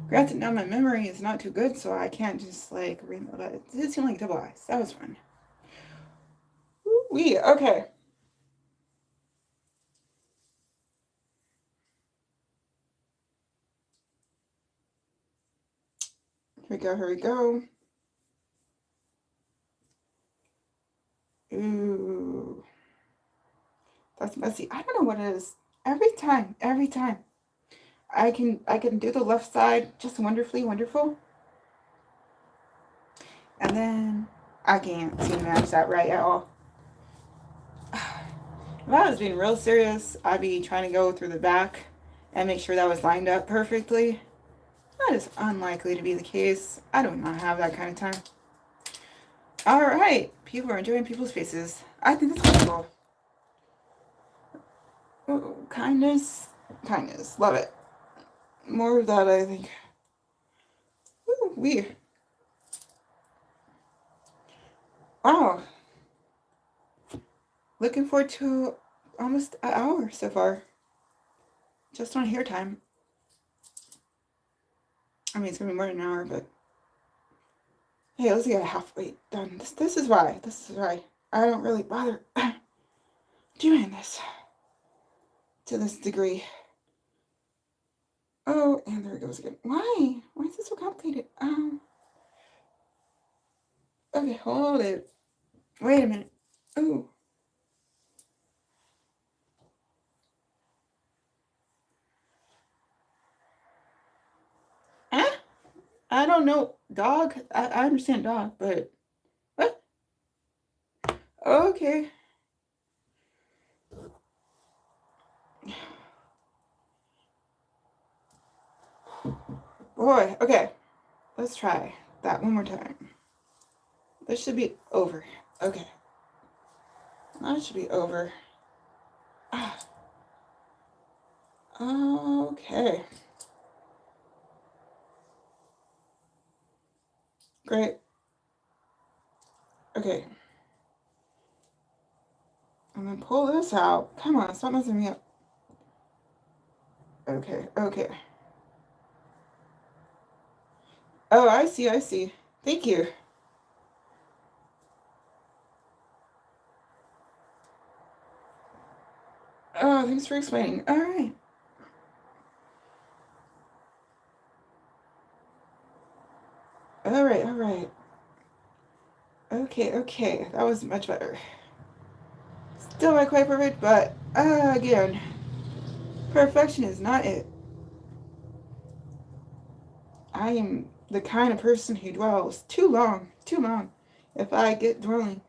Granted, now my memory is not too good, so I can't just like read, but it did seem like double eyes. That was fun. Wee, okay. Here we go, here we go. Ooh. That's messy. I don't know what it is. Every time. I can do the left side just wonderfully wonderful. And then I can't seem to match that right at all. If I was being real serious, I'd be trying to go through the back and make sure that was lined up perfectly. That is unlikely to be the case. I do not have that kind of time. All right. People are enjoying people's faces. I think that's pretty cool. Oh, kindness. Love it. More of that, I think. Ooh, weird. Wow. Looking forward to almost an hour so far. Just on hair time. I mean, it's going to be more than an hour, but... Hey, let's get halfway done. This is why. I don't really bother doing this to this degree. Oh, and there it goes again. Why? Why is it so complicated? Okay, hold it. Wait a minute. Oh. Ah? I don't know. Dog? I understand dog, but... What? Okay. Boy, okay. Let's try that one more time. This should be over. Okay. That should be over. Ah. Okay. Great. Okay. I'm gonna pull this out. Come on, stop messing me up. Okay. Oh, I see. Thank you. Oh, thanks for explaining. All right. All right. Okay. That was much better. Still not quite perfect, but again, perfection is not it. I am the kind of person who dwells too long, if I get dwelling.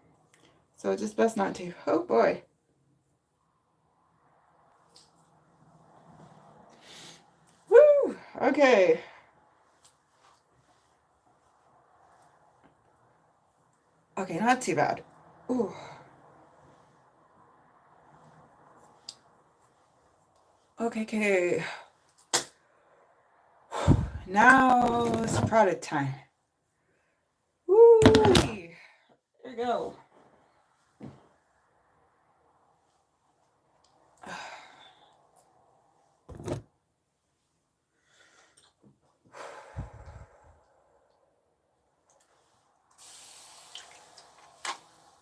So it's just best not to. Oh boy. Woo! Okay. Okay, not too bad. Ooh. Okay. Now it's product time. Woo! Here we go.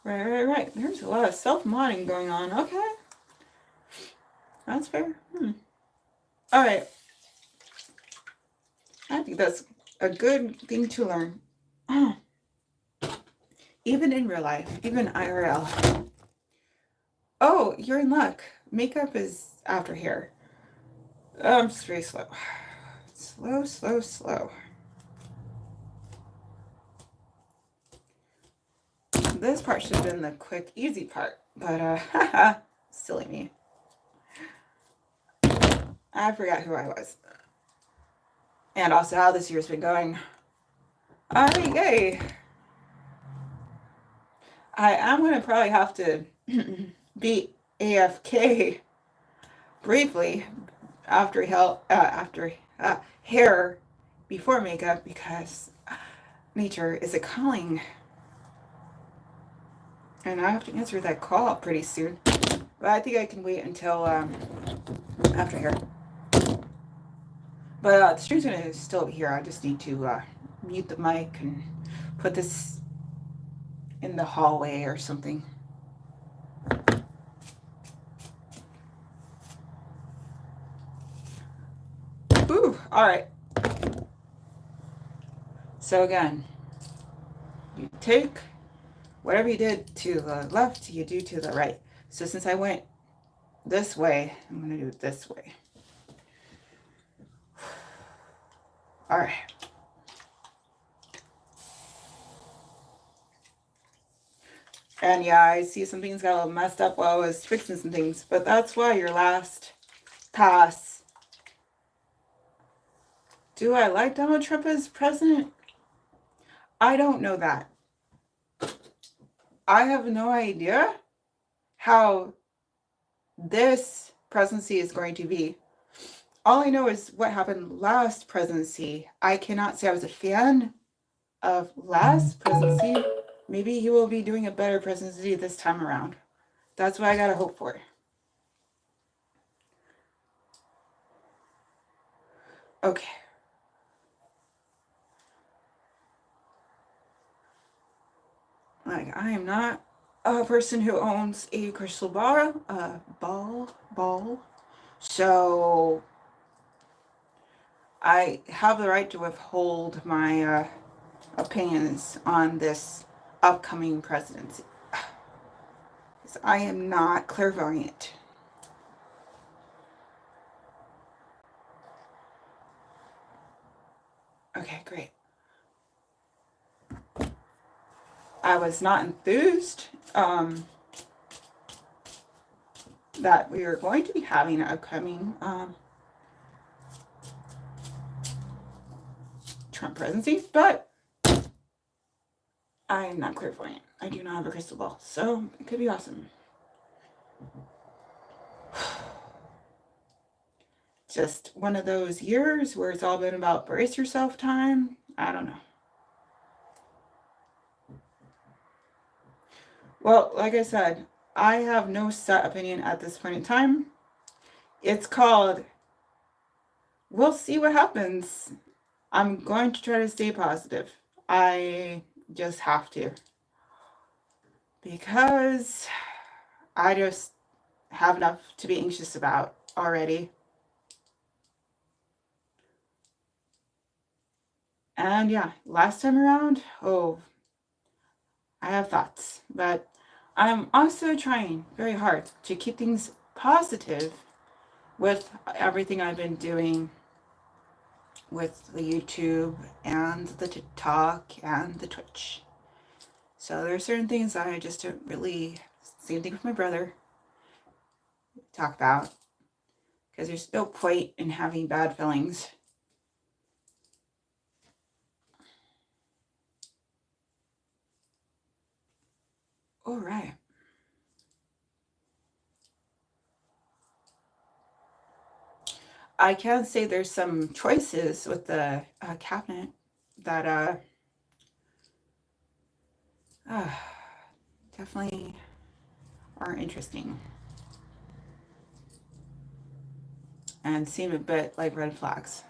Right. There's a lot of self-modding going on. Okay. That's fair. All right. I think that's a good thing to learn. Even in real life, even IRL. Oh, you're in luck. Makeup is after hair. I'm just very slow. Slow, slow, slow. This part should have been the quick, easy part, but haha, silly me. I forgot who I was. And also how this year's been going. Alright, yay. I am going to probably have to be AFK briefly after hair before makeup because nature is a calling. And I have to answer that call pretty soon. But I think I can wait until after hair. But the stream's going to still be here. I just need to mute the mic and put this in the hallway or something. Ooh, all right. So again, you take whatever you did to the left, you do to the right. So since I went this way, I'm going to do it this way. All right. And yeah, I see some things got a little messed up while I was fixing some things, but that's why your last pass. Do I like Donald Trump as president? I don't know that. I have no idea how this presidency is going to be. All I know is what happened last presidency. I cannot say I was a fan of last presidency. Maybe he will be doing a better presidency this time around. That's what I gotta hope for. Okay. Like, I am not a person who owns a crystal ball. So I have the right to withhold my opinions on this upcoming presidency. I am not clairvoyant. Okay, great. I was not enthused that we were going to be having an upcoming Trump presidency, but I am not clairvoyant. I do not have a crystal ball, so it could be awesome. Just one of those years where it's all been about brace yourself time. I don't know. Well, like I said, I have no set opinion at this point in time. It's called, we'll see what happens. I'm going to try to stay positive. I just have to. Because I just have enough to be anxious about already. And yeah, last time around, I have thoughts. But I'm also trying very hard to keep things positive with everything I've been doing with the YouTube and the TikTok and the Twitch. So there are certain things that I just don't really, same thing with my brother, talk about. Because there's no point in having bad feelings. All right. I can say there's some choices with the cabinet that definitely are interesting and seem a bit like red flags.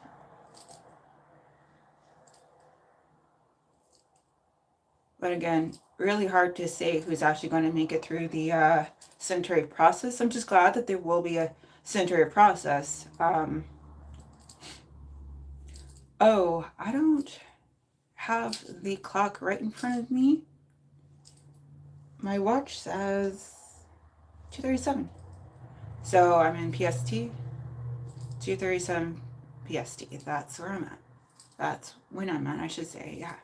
But again, really hard to say who's actually going to make it through the sanitary process. I'm just glad that there will be a sanitary process. Oh, I don't have the clock right in front of me. My watch says 2:37. So I'm in PST, 2:37 PST. That's where I'm at. That's when I'm at, I should say. Yeah.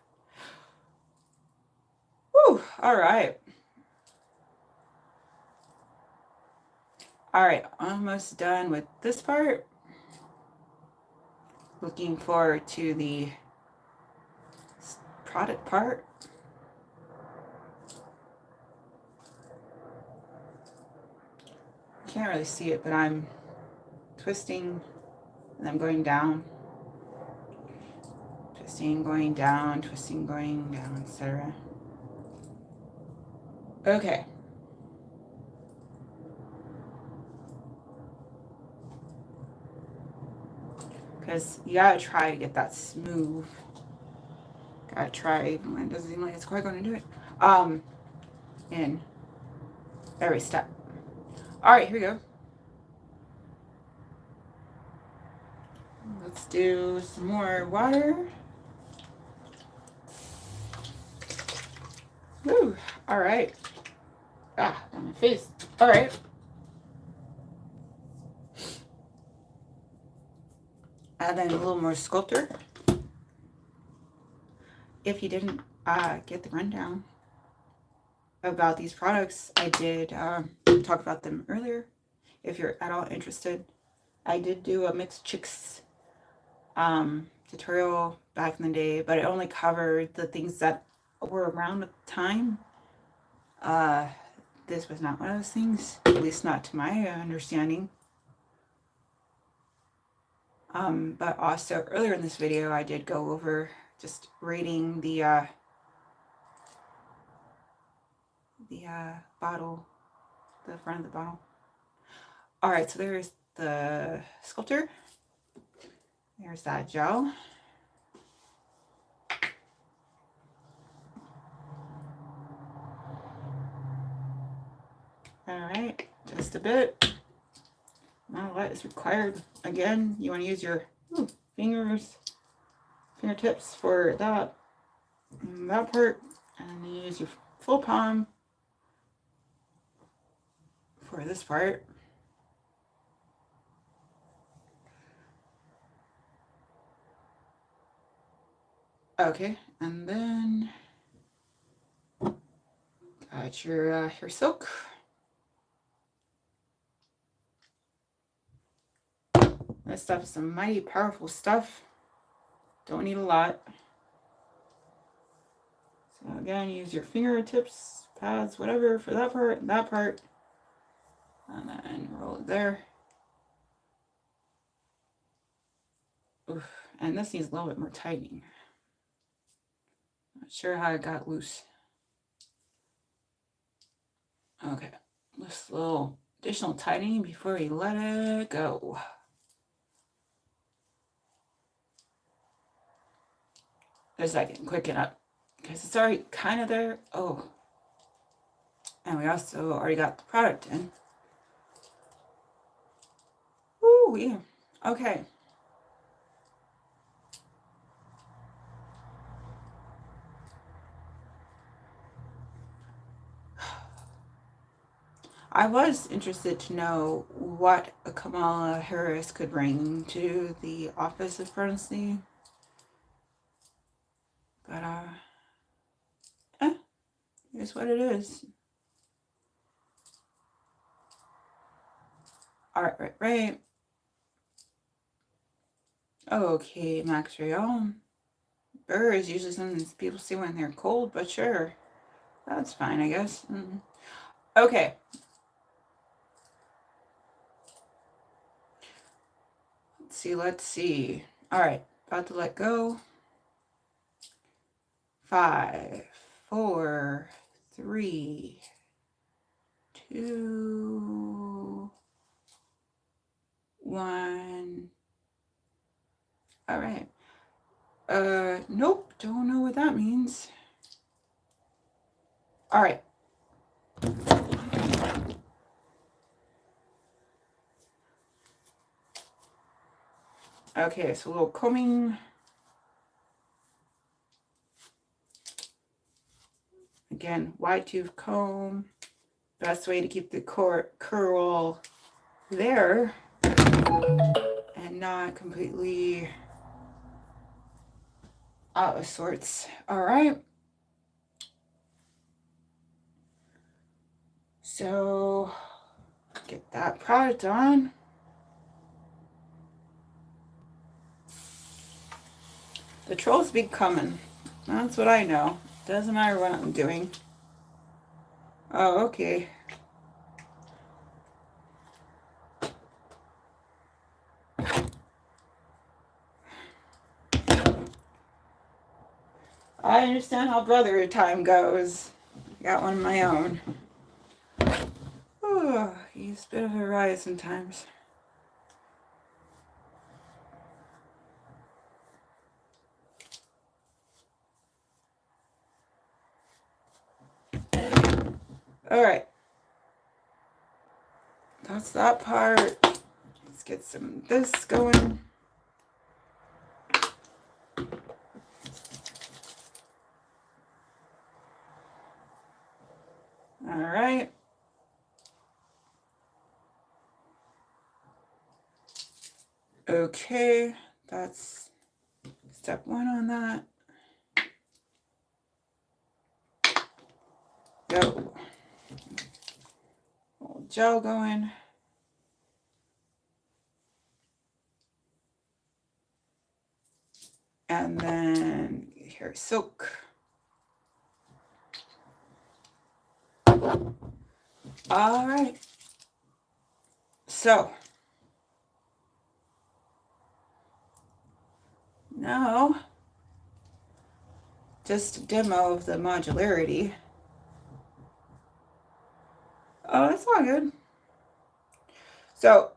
Whew. All right. All right. Almost done with this part. Looking forward to the product part. Can't really see it, but I'm twisting and I'm going down. Twisting, going down, twisting, going down, etc. Okay. Because you gotta try to get that smooth. Gotta try, even when it doesn't seem like it's quite going to do it. In every step. All right, here we go. Let's do some more water. Woo! All right. Ah, on my face. All right. And then a little more sculptor. If you didn't get the rundown about these products, I did talk about them earlier. If you're at all interested, I did do a mixed chicks tutorial back in the day, but it only covered the things that were around at the time. This was not one of those things, at least not to my understanding. But also earlier in this video, I did go over just rating the bottle, the front of the bottle. All right, so there's the sculptor. There's that gel. All right, just a bit. Not a lot is required. Again, you want to use your fingertips for that part, and then you use your full palm for this part. Okay, and then got your silk. This stuff is some mighty powerful stuff. Don't need a lot. So again, use your fingertips, pads, whatever for that part, and then roll it there. Oof. And this needs a little bit more tightening. Not sure how it got loose. Okay, just a little additional tightening before you let it go. There's that getting quicken up because it's already kind of there. Oh, and we also already got the product in. Woo, yeah. Okay. I was interested to know what Kamala Harris could bring to the office of presidency. But, here's what it is. All right. Okay, Max Rayon. Burr is usually something people see when they're cold, but sure. That's fine, I guess. Okay. Let's see. All right, about to let go. 5, 4, 3, 2, 1. All right. Nope, don't know what that means. All right. Okay, so a little combing. Again, wide tooth comb. Best way to keep the curl there. And not completely out of sorts. All right. So get that product on. The trolls be coming. That's what I know. Doesn't matter what I'm doing. Oh, okay. I understand how brother time goes. I got one of my own. Oh, he's a bit of a ride sometimes. Alright. That's that part. Let's get some of this going. Alright. Okay, that's step one on that. Go. Little gel going. And then hair silk. All right. So now, just a demo of the modularity. Oh, that's all good. So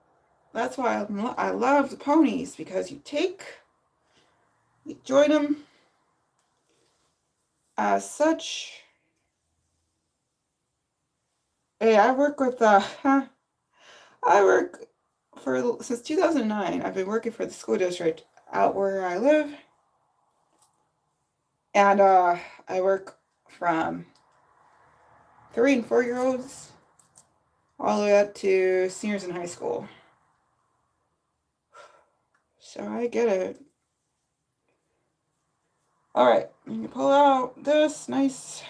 that's why I love the ponies, because you join them as such. Hey, I work with I work since 2009. I've been working for the school district out where I live, and I work from 3 and 4 year olds all the way up to seniors in high school. So I get it. All right, you pull out this nice.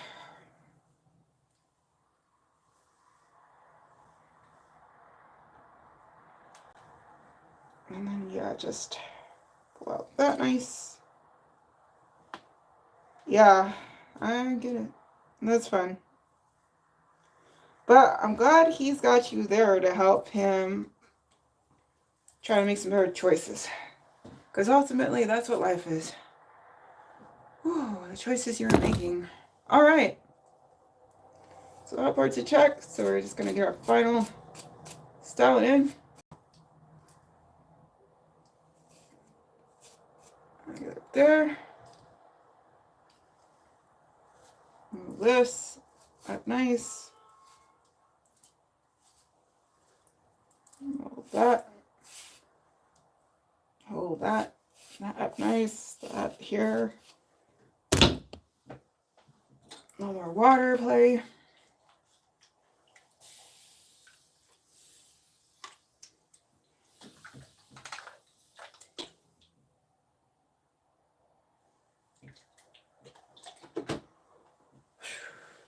And then, yeah, just pull out that nice. Yeah, I get it. That's fun. But I'm glad he's got you there to help him try to make some better choices. Because ultimately, that's what life is. Whew, the choices you're making. All right. So that part's a check. So we're just going to get our final styling in. Get it there. Move this up nice. Hold that. Hold that. That up nice. That here. No more water play.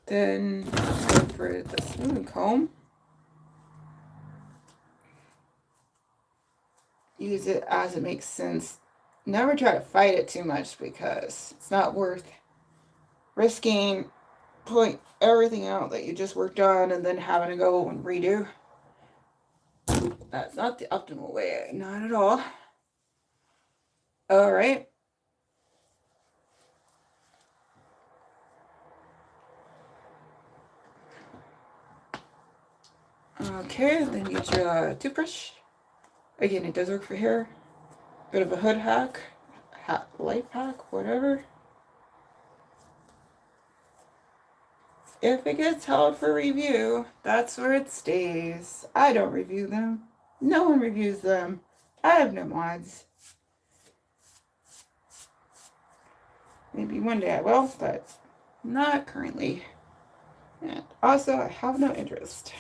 Then go for the smooth comb. Use it as it makes sense. Never try to fight it too much, because it's not worth risking pulling everything out that you just worked on and then having to go and redo. That's not the optimal way, not at all. All right. Okay, then get your toothbrush. Again, it does work for hair. Bit of a hood hack, life hack, whatever. If it gets held for review, that's where it stays. I don't review them. No one reviews them. I have no mods. Maybe one day I will, but not currently. And also, I have no interest.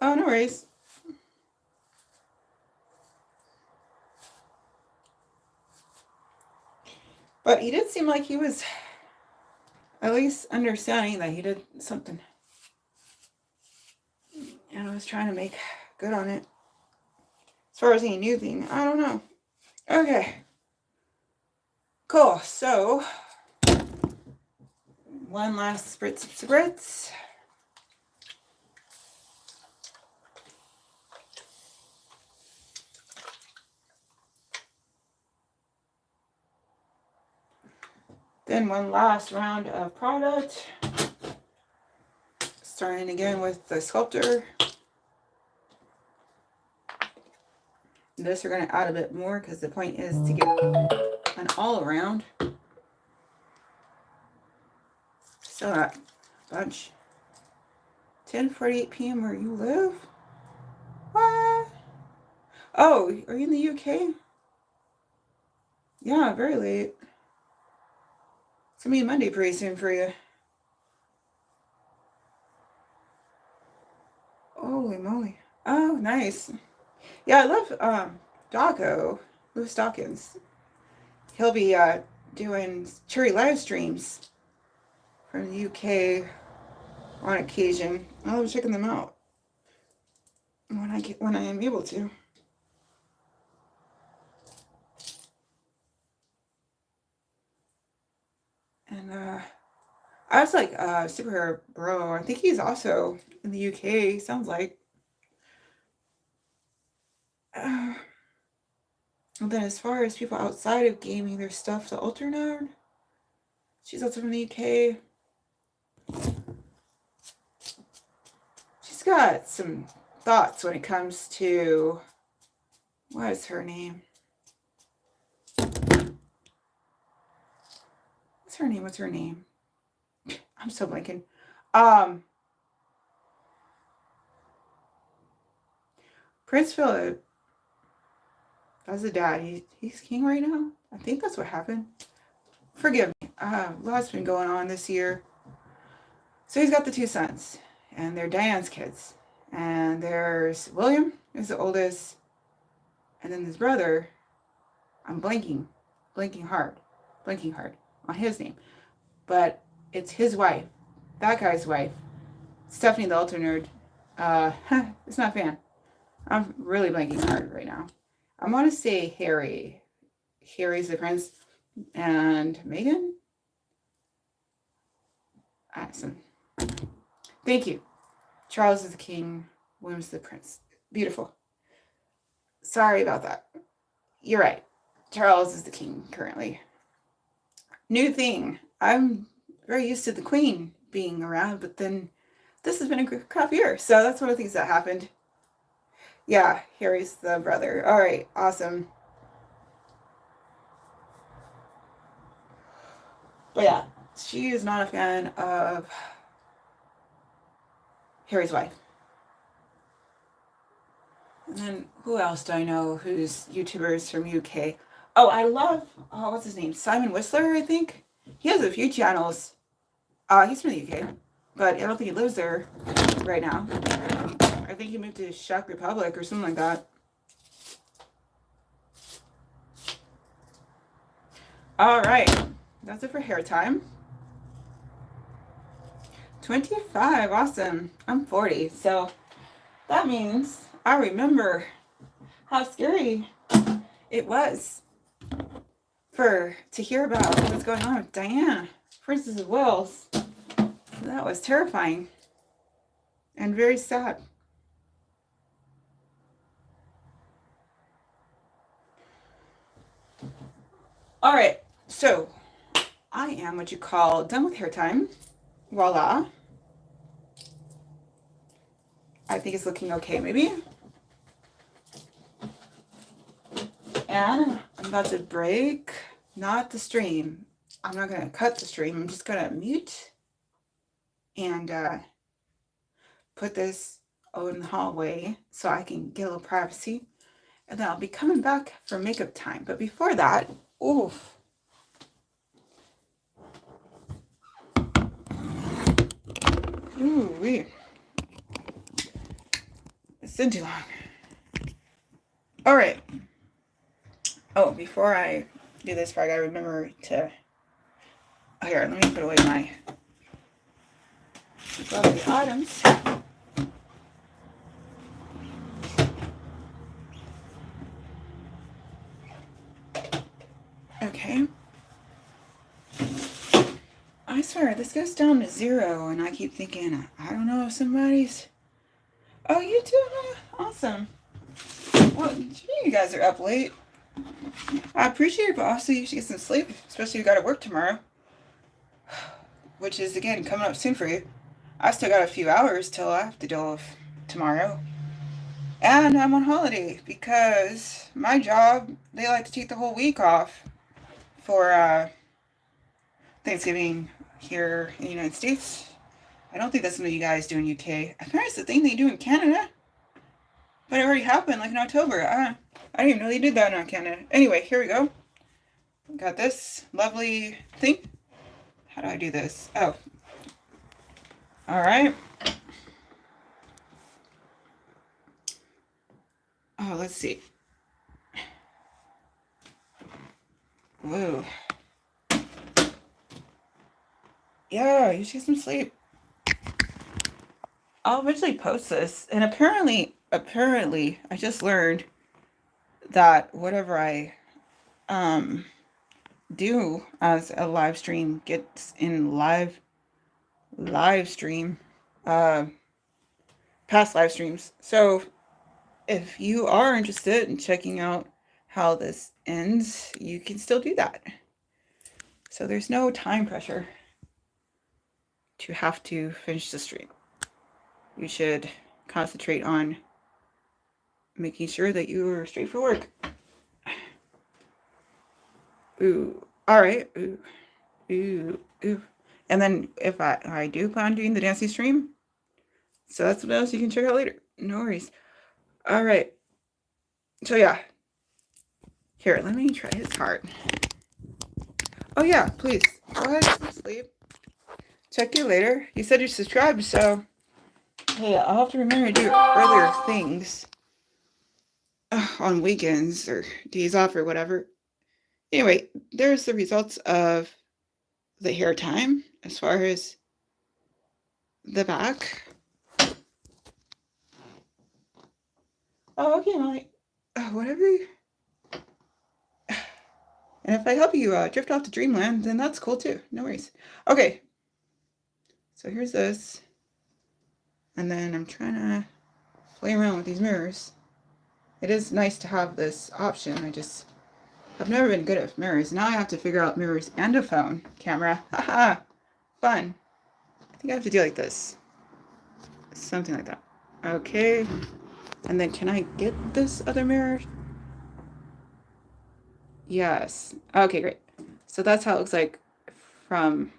Oh, no worries. But he did seem like he was at least understanding that he did something. And I was trying to make good on it. As far as any new thing, I don't know. Okay. Cool. So, one last spritz of spritz. Then one last round of product. Starting again with the sculptor. This we're going to add a bit more because the point is to get an all around. So that bunch. 10:48 p.m. where you live? What? Oh, are you in the UK? Yeah, very late. It's going to be Monday pretty soon for you. Holy moly. Oh, nice. Yeah, I love Doggo, Lewis Dawkins. He'll be doing cherry live streams from the UK on occasion. I love checking them out when I am able to. And I was like Super Bro. I think he's also in the UK. Sounds like. And then as far as people outside of gaming, there's stuff. The Alternode. She's also from the UK. She's got some thoughts when it comes to what is her name? What's her name? I'm so blanking. Prince Philip. That's the dad. He's king right now. I think that's what happened. Forgive me. A lot's been going on this year. So he's got the two sons, and they're Diane's kids. And there's William, who's the oldest, and then his brother. I'm blanking hard on his name, but it's his wife, that guy's wife, Stephanie the Ultra Nerd. It's not a fan. I'm really blanking hard right now. I want to say Harry. Harry's the prince, and Meghan. Awesome. Thank you. Charles is the king. William's the prince. Beautiful. Sorry about that. You're right. Charles is the king currently. New thing. I'm very used to the queen being around, but then this has been a crap year. So that's one of the things that happened. Yeah, Harry's the brother. All right, awesome. But yeah, she is not a fan of Harry's wife. And then who else do I know who's YouTubers from UK? Oh, I love, what's his name? Simon Whistler, I think. He has a few channels. He's from the UK, but I don't think he lives there right now. I think he moved to Czech Republic or something like that. All right, that's it for hair time. 25, awesome. I'm 40, so that means I remember how scary it was to hear about what's going on with Diana, Princess of Wales. That was terrifying and very sad. All right, so I am what you call done with hair time. Voila. I think it's looking okay, maybe. And I'm about to break, not the stream. I'm not going to cut the stream. I'm just going to mute and put this out in the hallway so I can get a little privacy. And then I'll be coming back for makeup time. But before that, oof. Ooh-wee. It's been too long. All right. Oh, before I do this, I gotta remember to. Oh, here, let me put away my lovely items. Okay. I swear, this goes down to 0, and I keep thinking, I don't know if somebody's. Oh, you too? Awesome. Well, you guys are up late. I appreciate it, but also you should get some sleep, especially if you got to work tomorrow, which is, again, coming up soon for you. I still got a few hours till I have to deal with tomorrow. And I'm on holiday because my job, they like to take the whole week off for Thanksgiving here in the United States. I don't think that's something you guys do in UK. Apparently it's the thing they do in Canada. But it already happened, like in October. I didn't even know they did that in Canada. Anyway, here we go. Got this lovely thing. How do I do this? Oh. Alright. Oh, let's see. Whoa. Yeah, you should get some sleep. I'll eventually post this. And apparently, I just learned that whatever I do as a live stream gets in live stream, past live streams. So if you are interested in checking out how this ends, you can still do that. So there's no time pressure to have to finish the stream. You should concentrate on making sure that you are straight for work. Ooh, all right. Ooh, ooh, ooh. And then if I do plan on doing the dancing stream, so that's what else you can check out later. No worries. All right. So yeah. Here, let me try his heart. Oh yeah, please. Go ahead, sleep. Check you later. You said you're subscribed, so hey, I'll have to remember to do earlier things on weekends or days off or whatever. Anyway, there's the results of the hair time as far as the back. Oh, okay, Molly. Whatever. And if I help you drift off to dreamland, then that's cool too. No worries. Okay. So here's this. And then I'm trying to play around with these mirrors. It is nice to have this option. I've never been good at mirrors. Now I have to figure out mirrors and a phone camera. Haha. Fun. I think I have to do like this. Something like that. Okay. And then can I get this other mirror? Yes. Okay, great. So that's how it looks like from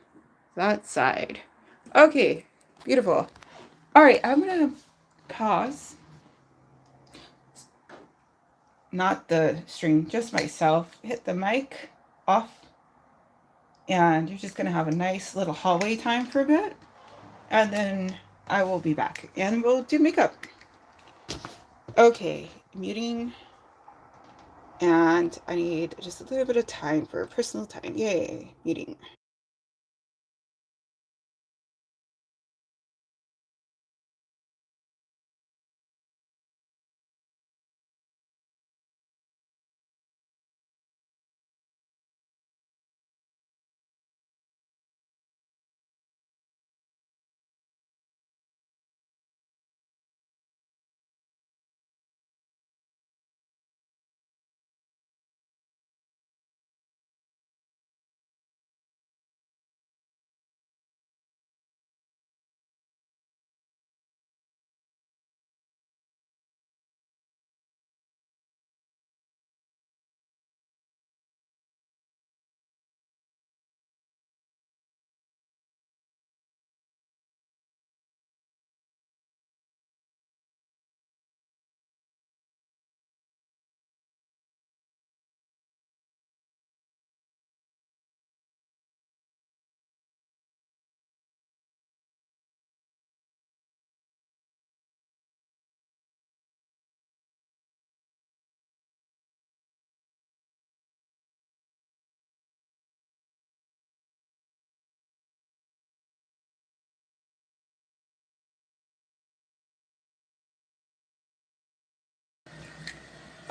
that side. Okay. Beautiful. All right. I'm going to pause. Not the stream, just myself. Hit the mic off. And you're just going to have a nice little hallway time for a bit. And then I will be back. And we'll do makeup. Okay. Muting. And I need just a little bit of time for personal time. Yay. Muting.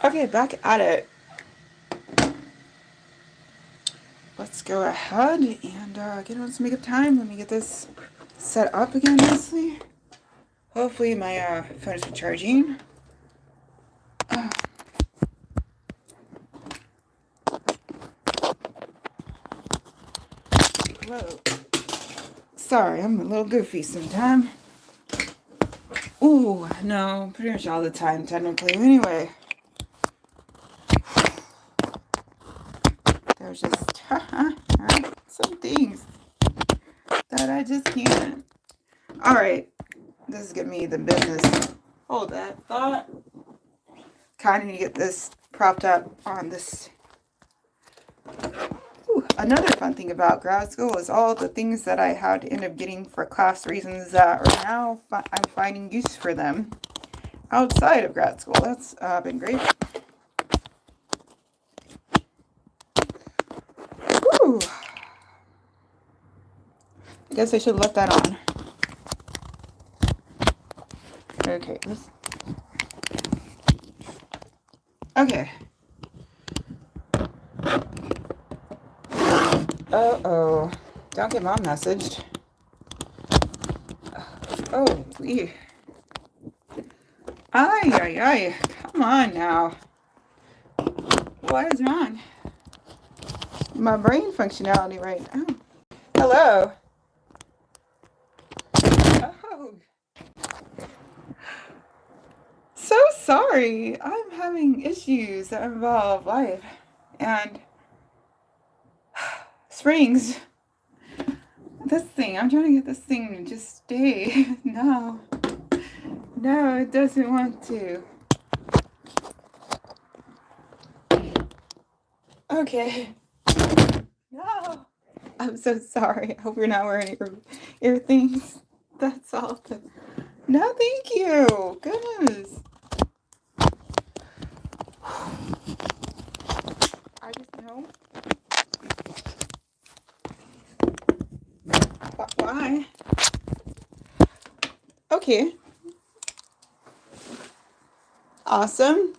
Okay, back at it. Let's go ahead and get on some makeup time. Let me get this set up again nicely. Hopefully my phone is charging. Whoa. Sorry, I'm a little goofy sometimes. Ooh, no, pretty much all the time, technically. Anyway, there's just some things that I just can't. All right, this is giving me the business. Hold that thought. Kind of need to get this propped up on this. Ooh, another fun thing about grad school is all the things that I had to end up getting for class reasons that are now I'm finding use for them outside of grad school. That's been great. Ooh. I guess I should have left that on. Okay. Okay. Uh-oh. Don't get mom messaged. Oh, we. Ay, ay, ay. Come on now. What is wrong? My brain functionality right now. Hello. Oh. So sorry. I'm having issues that involve life and springs. This thing. I'm trying to get this thing to just stay. No. No, it doesn't want to. Okay. No. I'm so sorry. I hope you're not wearing your things. That's all. No, thank you. Goodness. I just know. Why? Okay. Awesome.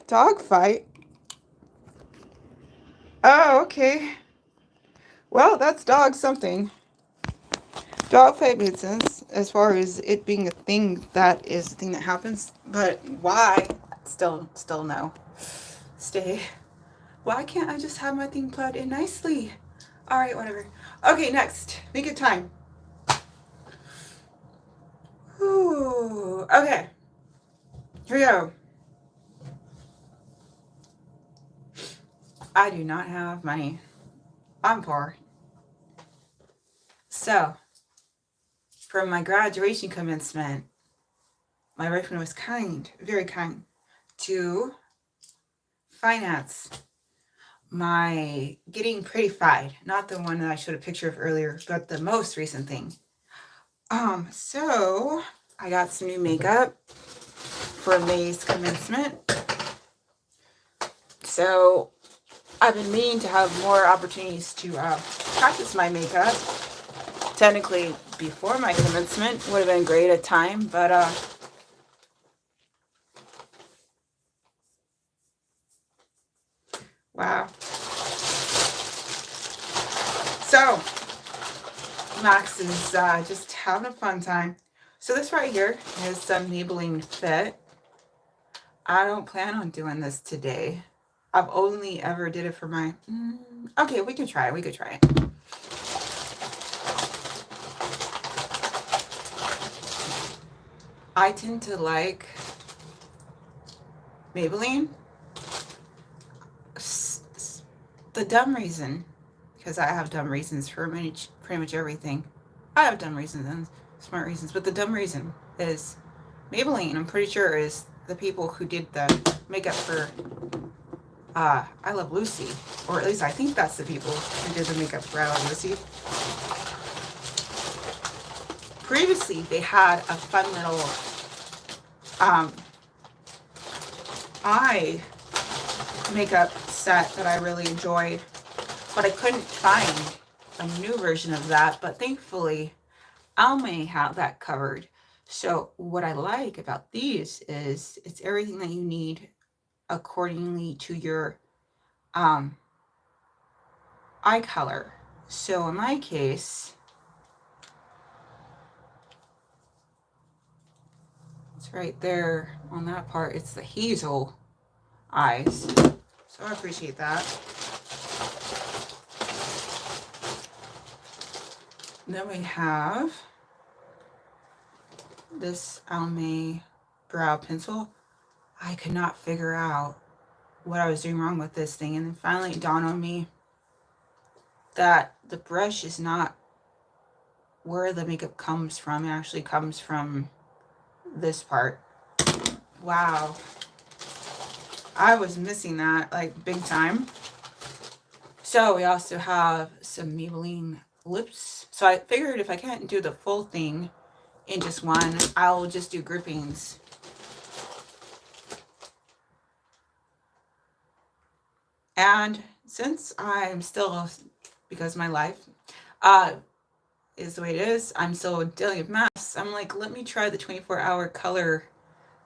Dog fight. Oh, okay. Well, that's dog something. Dog fight makes sense as far as it being a thing that is a thing that happens. But why? Still no. Stay. Why can't I just have my thing plugged in nicely? All right, whatever. Okay, next. Make it time. Ooh, okay. Here we go. I do not have money. I'm poor. So, for my graduation commencement, my boyfriend was kind, very kind, to finance my getting prettified. Not the one that I showed a picture of earlier, but the most recent thing. So I got some new makeup for May's commencement. So I've been meaning to have more opportunities to practice my makeup. Technically, before my commencement would have been great at time, but wow. So Max is just having a fun time. So this right here is some Maybelline Fit. I don't plan on doing this today. I've only ever did it for my... okay, we could try it. We could try it. I tend to like Maybelline. The dumb reason, because I have dumb reasons for pretty much everything. I have dumb reasons and smart reasons, but the dumb reason is Maybelline, I'm pretty sure, is the people who did the makeup for I Love Lucy. Or at least I think that's the people who did the makeup for I Love Lucy. Previously, they had a fun little eye makeup set that I really enjoyed, but I couldn't find a new version of that. But thankfully, Almay had that covered. So what I like about these is it's everything that you need accordingly to your um, eye color. So in my case, it's right there on that part. It's the hazel eyes. So I appreciate that. Then we have this Almay brow pencil. I could not figure out what I was doing wrong with this thing. And then finally it dawned on me that the brush is not where the makeup comes from. It actually comes from this part. Wow. I was missing that like big time. So we also have some Maybelline lips. So I figured if I can't do the full thing in just one, I'll just do groupings. And since I'm still, because my life is the way it is, I'm still dealing with masks. I'm like, let me try the 24-hour color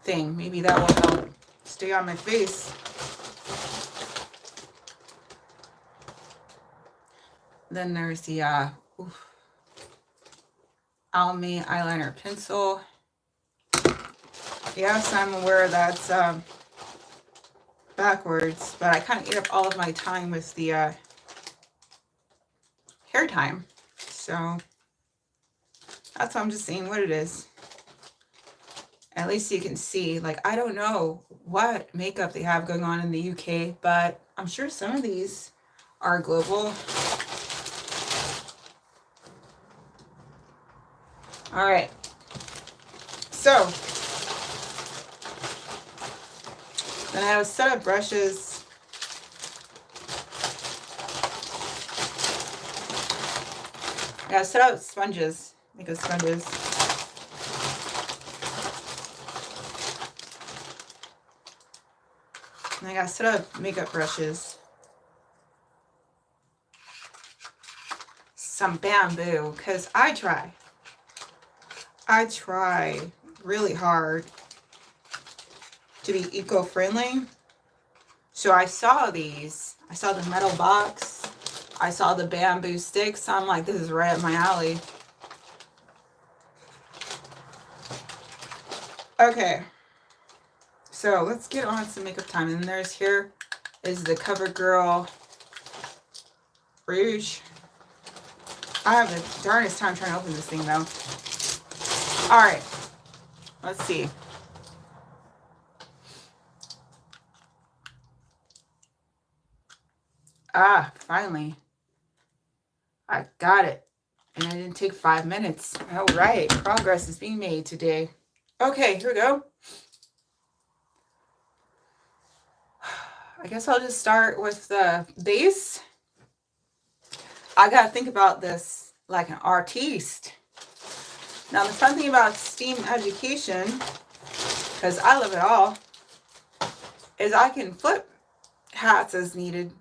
thing. Maybe that will help stay on my face. Then there's the Almay eyeliner pencil. Yes, I'm aware that's backwards, but I kind of eat up all of my time with the hair time. So that's why I'm just saying what it is. At least you can see, like, I don't know what makeup they have going on in the UK, but I'm sure some of these are global. All right. So then I have a set of brushes. I got a set of sponges, makeup sponges. And I got a set of makeup brushes. Some bamboo, because I try really hard to be eco-friendly. So I saw these. I saw the metal box. I saw the bamboo sticks. So I'm like, this is right up my alley. Okay. So let's get on some makeup time. And there's here is the CoverGirl Rouge. I have the darnest time trying to open this thing though. All right. Let's see. Ah, finally. I got it. And it didn't take 5 minutes. All right. Progress is being made today. Okay, here we go. I guess I'll just start with the base. I got to think about this like an artiste. Now, the fun thing about STEAM education, because I love it all, is I can flip hats as needed.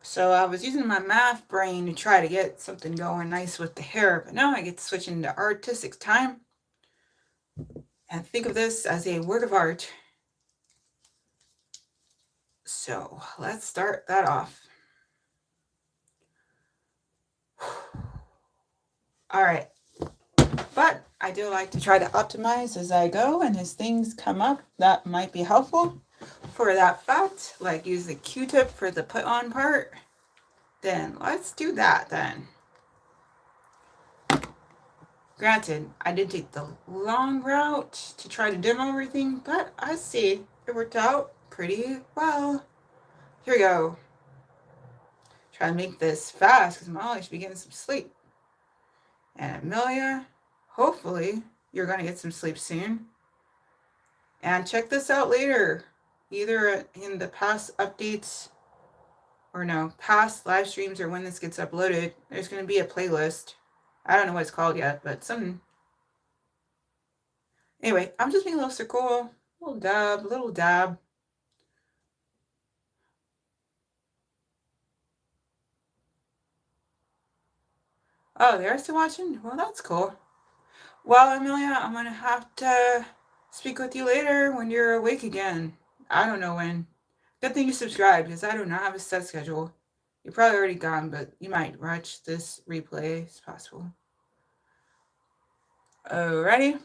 So I was using my math brain to try to get something going nice with the hair, but now I get to switch into artistic time and think of this as a work of art. So let's start that off. All right. But I do like to try to optimize as I go, and as things come up that might be helpful for that fact, like use the Q-tip for the put on part, then let's do that then. Granted, I did take the long route to try to demo everything, but I see it worked out pretty well. Here we go. Try to make this fast because Molly should be getting some sleep. And Amelia, hopefully you're going to get some sleep soon. And check this out later, either in the past updates or no, past live streams or when this gets uploaded. There's going to be a playlist. I don't know what it's called yet, but something. Anyway, I'm just being a little circle, little dab. Oh, they're still watching? Well, that's cool. Well, Amelia, I'm gonna have to speak with you later when you're awake again. I don't know when. Good thing you subscribed because I do not have a set schedule. You're probably already gone, but you might watch this replay. It's possible. Alrighty.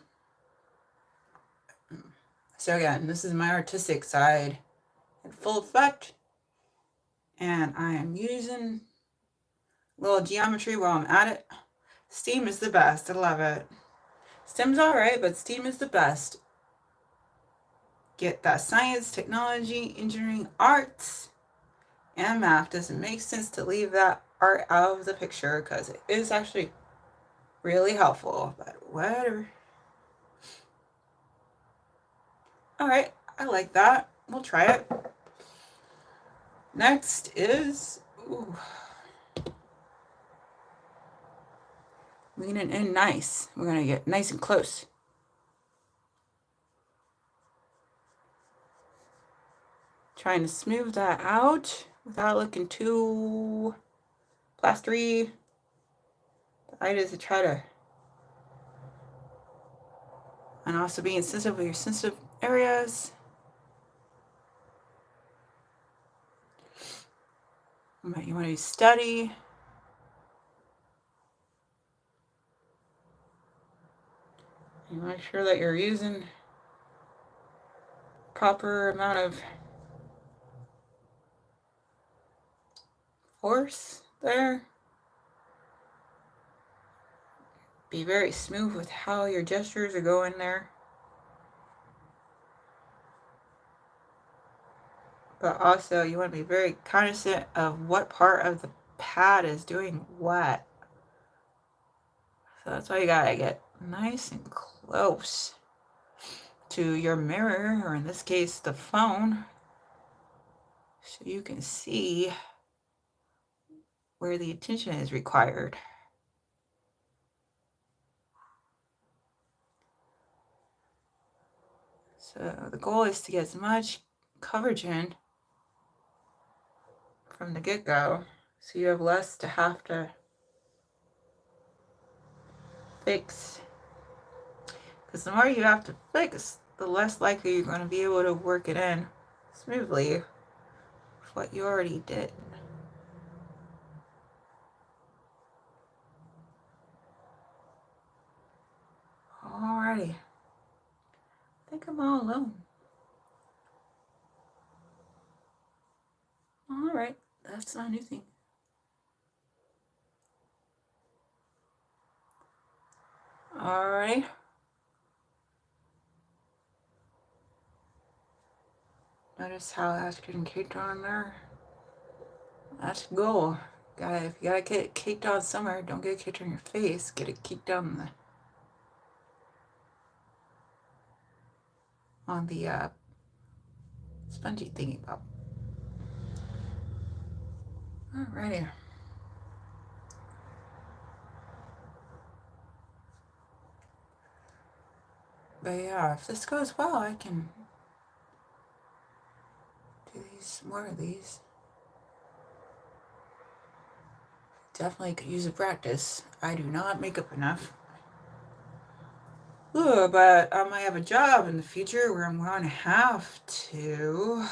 So again, this is my artistic side in full effect. And I am using a little geometry while I'm at it. Steam is the best. I love it. STEM's alright, but STEAM is the best. Get that science, technology, engineering, arts, and math. Doesn't make sense to leave that art out of the picture because it is actually really helpful, but whatever. Alright, I like that. We'll try it. Next is, leaning in nice. We're going to get nice and close. Trying to smooth that out without looking too plastery. The idea is to try to, and also being sensitive with your sensitive areas. You want to study. You make sure that you're using proper amount of force there. Be very smooth with how your gestures are going there. But also you want to be very cognizant of what part of the pad is doing what. So that's why you gotta get nice and close to your mirror, or in this case the phone, so you can see where the attention is required. So the goal is to get as much coverage in from the get-go, so you have less to have to fix. Because the more you have to fix, the less likely you're going to be able to work it in smoothly with what you already did. Alrighty. I think I'm all alone. Alright, that's not a new thing. Alright. Notice how that's getting caked on there. That's the goal. If you gotta get it caked on somewhere, don't get it caked on your face. Get it caked on the spongy thingy pop. Alrighty. But yeah, if this goes well, I can do more of these. Definitely could use a practice. I do not make up enough. Ooh, but I might have a job in the future where I'm going to have to.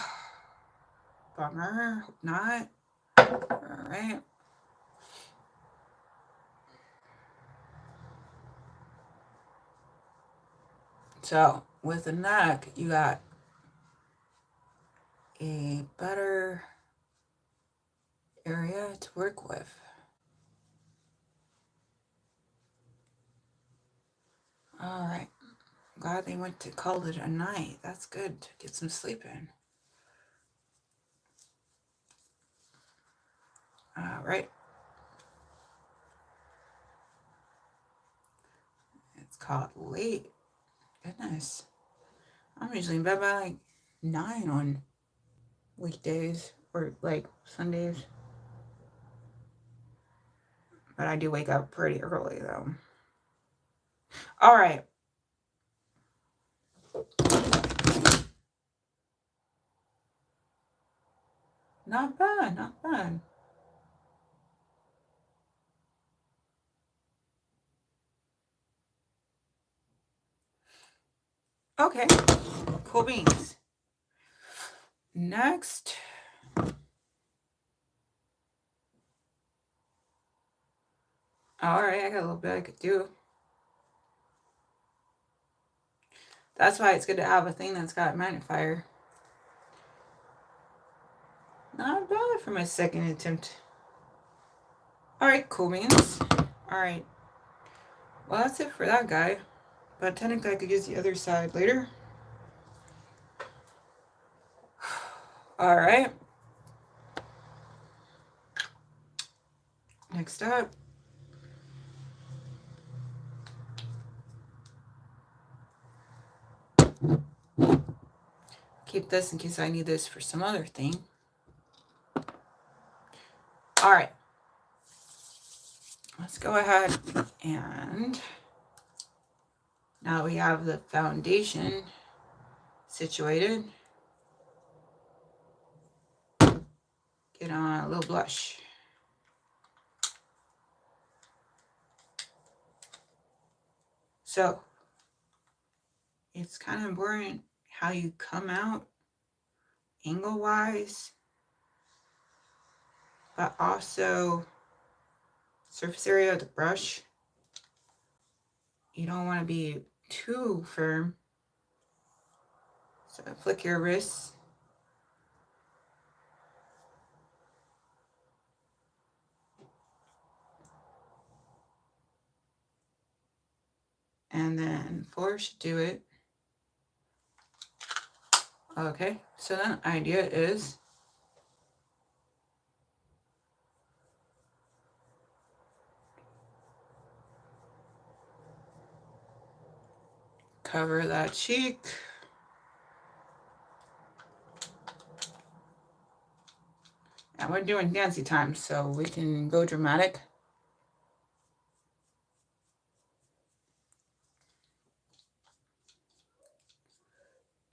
Bummer. Hope not. Alright. So, with the neck, you got a better area to work with. Alright. Glad they called it a night. That's good to get some sleep in. Alright. It's called late. Goodness. I'm usually in bed by like 9 on weekdays or like Sundays. But I do wake up pretty early though. Alright. Not bad, not bad. Okay, cool beans. Next, all right, I got a little bit I could do. That's why it's good to have a thing that's got a magnifier. Not bad for my second attempt. All right, cool beans. All right, well, that's it for that guy. But technically, I could use the other side later. All right. Next up. Keep this in case I need this for some other thing. All right. Let's go ahead and now we have the foundation situated. Get on a little blush. So it's kind of important how you come out angle wise, but also surface area of the brush. You don't want to be too firm. So flick your wrists. And then 4 should do it. Okay, so then the idea is cover that cheek. And we're doing fancy time, so we can go dramatic.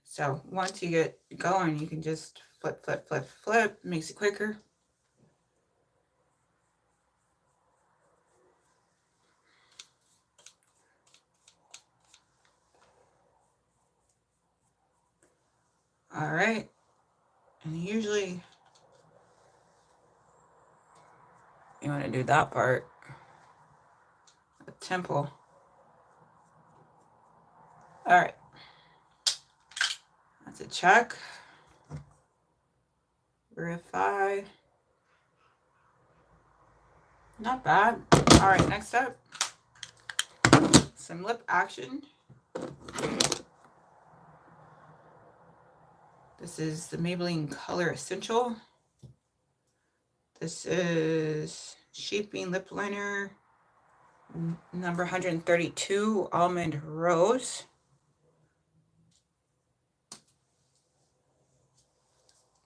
So once you get going, you can just flip, flip, flip, flip. Makes it quicker. All right. And usually you want to do that part, the temple. All right. That's a check. Verify. Not bad. All right, next up, some lip action. This is the Maybelline Color Essential. This is Shaping Lip Liner number 132, Almond Rose.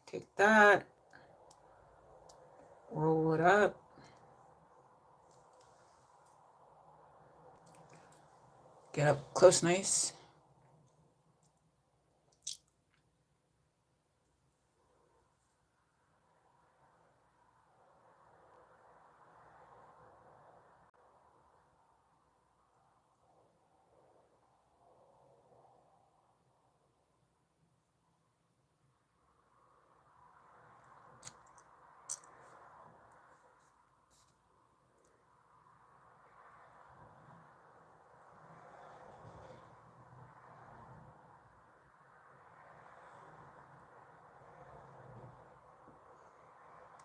Take that, roll it up. Get up close nice.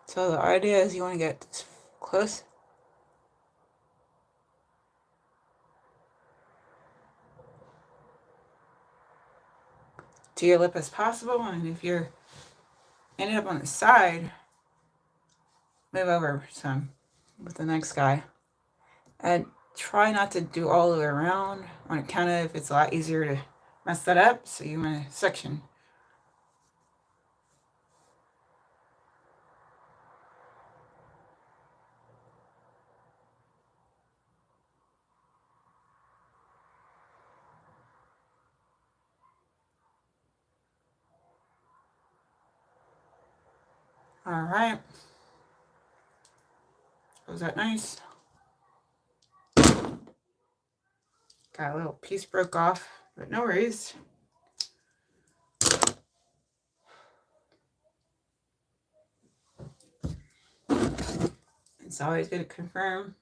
So the idea is you want to get this close. To your lip as possible, and if you're ended up on the side, move over some with the next guy. And try not to do all the way around on account of it's a lot easier to mess that up, so you want to section. All right. Was that nice? Got a little piece broke off, but no worries. It's always good to confirm.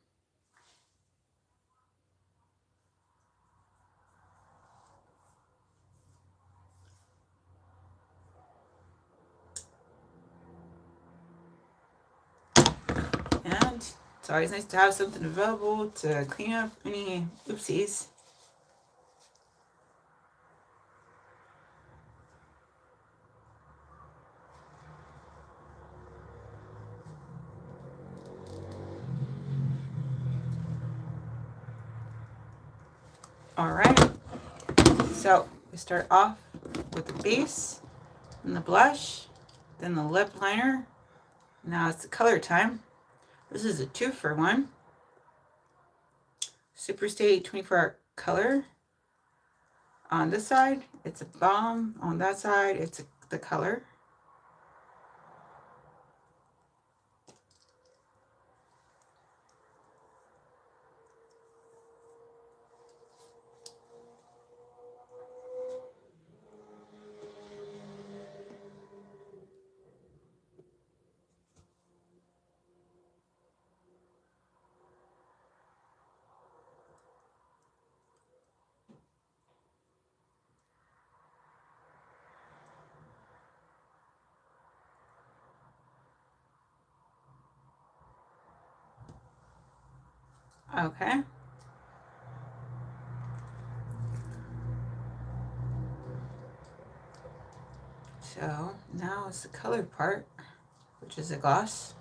And it's always nice to have something available to clean up any oopsies. All right, so we start off with the base, then the blush, then the lip liner. Now it's the color time. This is a 2-for-1. Superstay 24-hour color. On this side, it's a balm. On that side, it's the color. Okay. So now it's the color part, which is a gloss.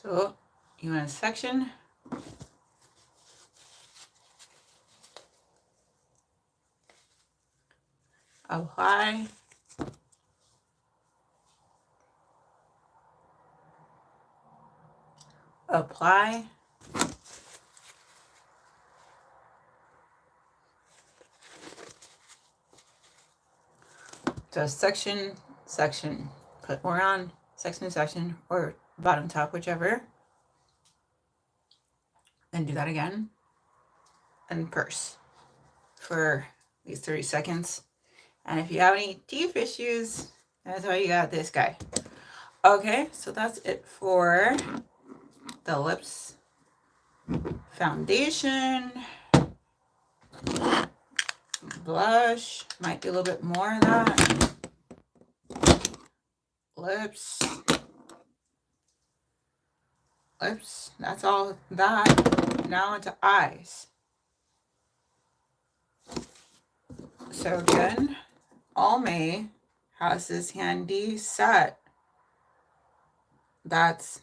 So you want a section. Apply. Apply. So section, put more on, section, or bottom top, whichever. Then do that again. And purse for these 30 seconds. And if you have any teeth issues, that's why you got this guy. Okay, so that's it for the lips. Foundation. Blush. Might be a little bit more of that. Lips. That's all that. Now into eyes. So again, Almay has this handy set that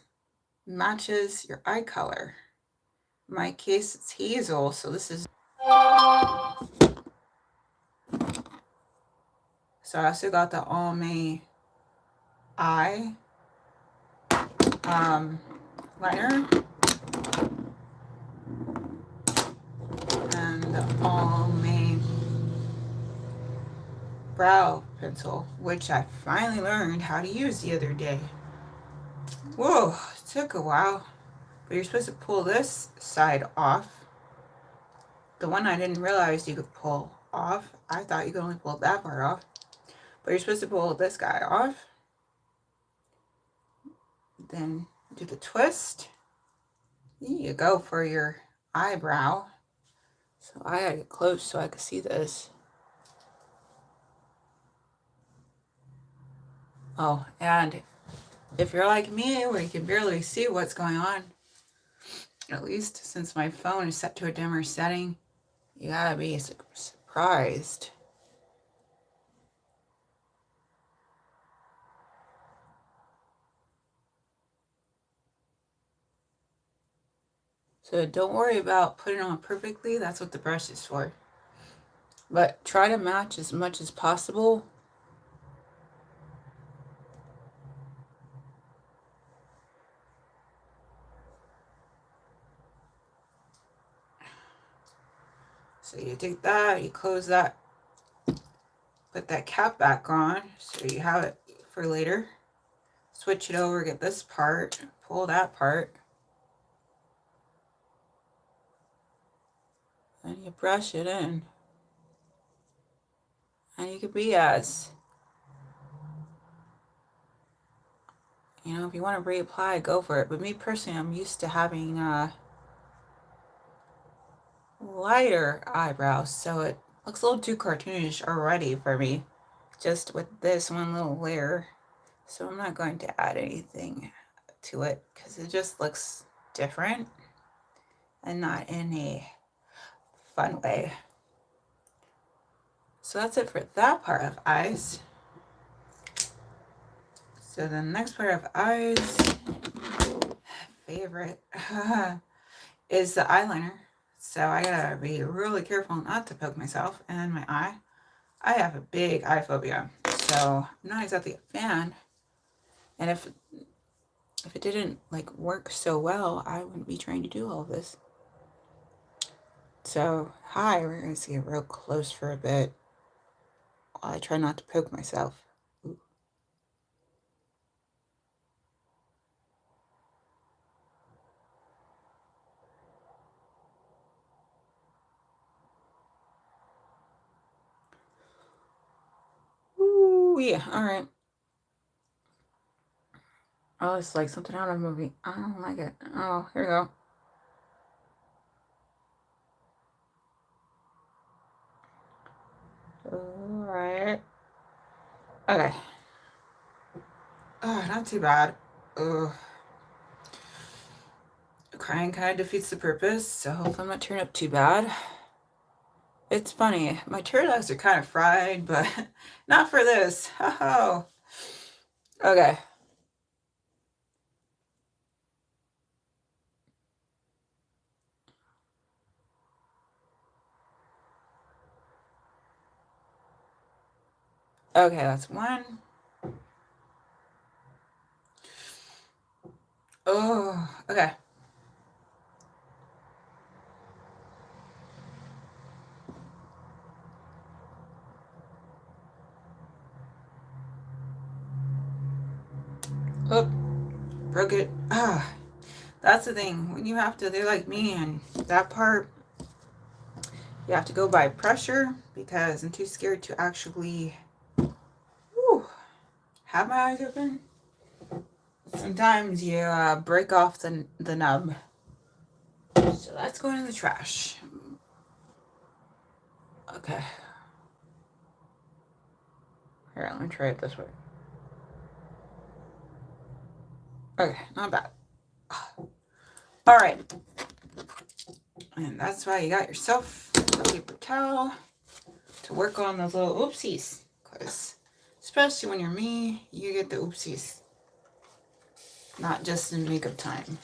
matches your eye color. In my case, it's hazel, so this is. So I also got the Almay eye liner and the Almay brow pencil, which I finally learned how to use the other day. Whoa, it took a while. But you're supposed to pull this side off. The one I didn't realize you could pull off. I thought you could only pull that part off. But you're supposed to pull this guy off. Then do the twist. You go for your eyebrow. So I gotta get close so I can see this. Oh, and if you're like me, where you can barely see what's going on, at least since my phone is set to a dimmer setting, you gotta be surprised. So don't worry about putting on perfectly. That's what the brush is for. But try to match as much as possible. So you take that, you close that, put that cap back on so you have it for later. Switch it over, get this part, pull that part. And you brush it in. And you can be as, you know, if you want to reapply, go for it. But me personally, I'm used to having lighter eyebrows, so it looks a little too cartoonish already for me, just with this one little layer. So I'm not going to add anything to it because it just looks different and not in a fun way. So that's it for that part of eyes. So the next part of eyes, favorite, is the eyeliner. So I gotta be really careful not to poke myself in my eye. I have a big eye phobia, so I'm not exactly a fan. And if it didn't like work so well, I wouldn't be trying to do all of this. So hi, we're gonna see it real close for a bit while I try not to poke myself. Ooh. Ooh, yeah, all right. Oh, it's like something out of a movie. I don't like it. Oh, here we go. All right. Okay. Oh, not too bad. Ugh. Crying kind of defeats the purpose, so hopefully I'm not turning up too bad. It's funny. My turtles are kind of fried, but not for this. Oh. Okay. Okay, that's one. Oh, okay. Oh, broke it. Ah, that's the thing. When you have to, they're like me, and that part, you have to go by pressure because I'm too scared to actually have my eyes open. Sometimes you break off the nub. So that's going in the trash. Okay. Here, let me try it this way. Okay, not bad. All right. And that's why you got yourself a paper towel to work on those little oopsies. Because especially when you're me, you get the oopsies. Not just in makeup time.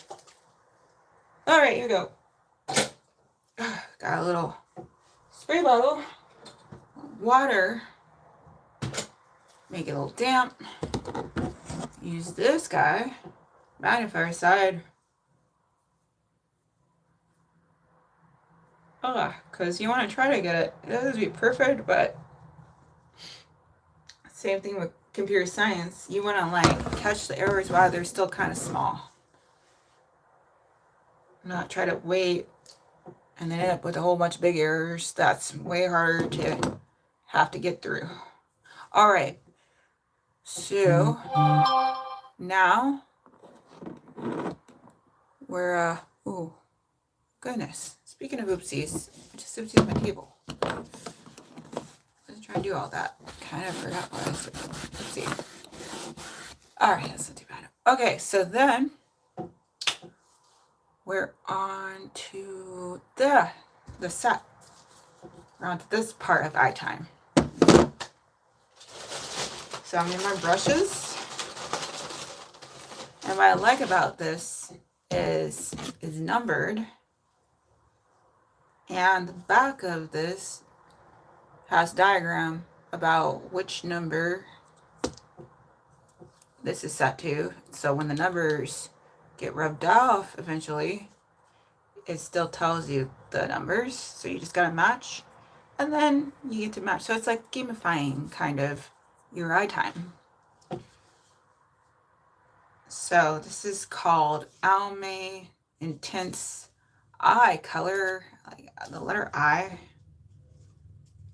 All right, here we go. Got a little spray bottle, water, make it a little damp. Use this guy, magnifier side. Because you want to try to get it. It doesn't have to be perfect, but same thing with computer science. You want to like catch the errors while they're still kind of small. Not try to wait and then end up with a whole bunch of big errors. That's way harder to have to get through. All right. So now we're, oh, goodness. Speaking of oopsies, I just oopsied my table. I was trying to do all that. Kind of forgot what I was doing. Oopsie. Alright, that's not too bad. Okay, so then we're on to the set. We're on to this part of eye time. So I'm in my brushes. And what I like about this is numbered. And the back of this has a diagram about which number this is set to. So when the numbers get rubbed off eventually, it still tells you the numbers. So you just gotta match, and then you get to match. So it's like gamifying kind of your eye time. So this is called Almay Intense Eye Color, like the letter I.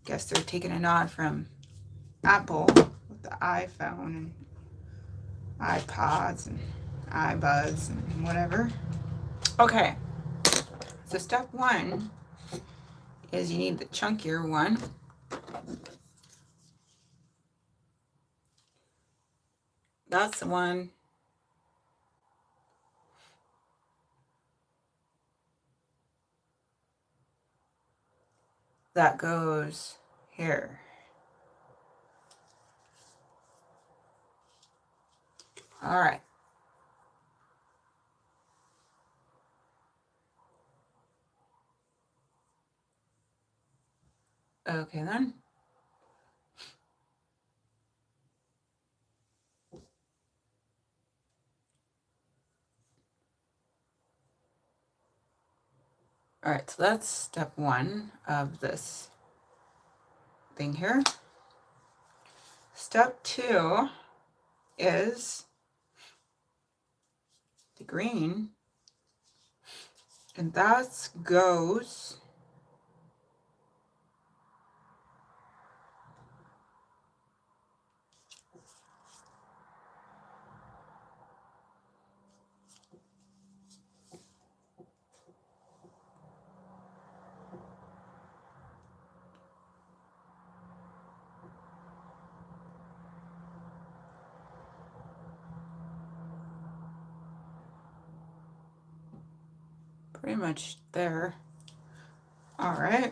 Guess they're taking a nod from Apple with the iPhone and iPods and iBuds and whatever. Okay, so step one is you need the chunkier one. That's the one that goes here. All right. Okay then. All right, so that's step one of this thing here. Step two is the green, and that goes pretty much there. All right.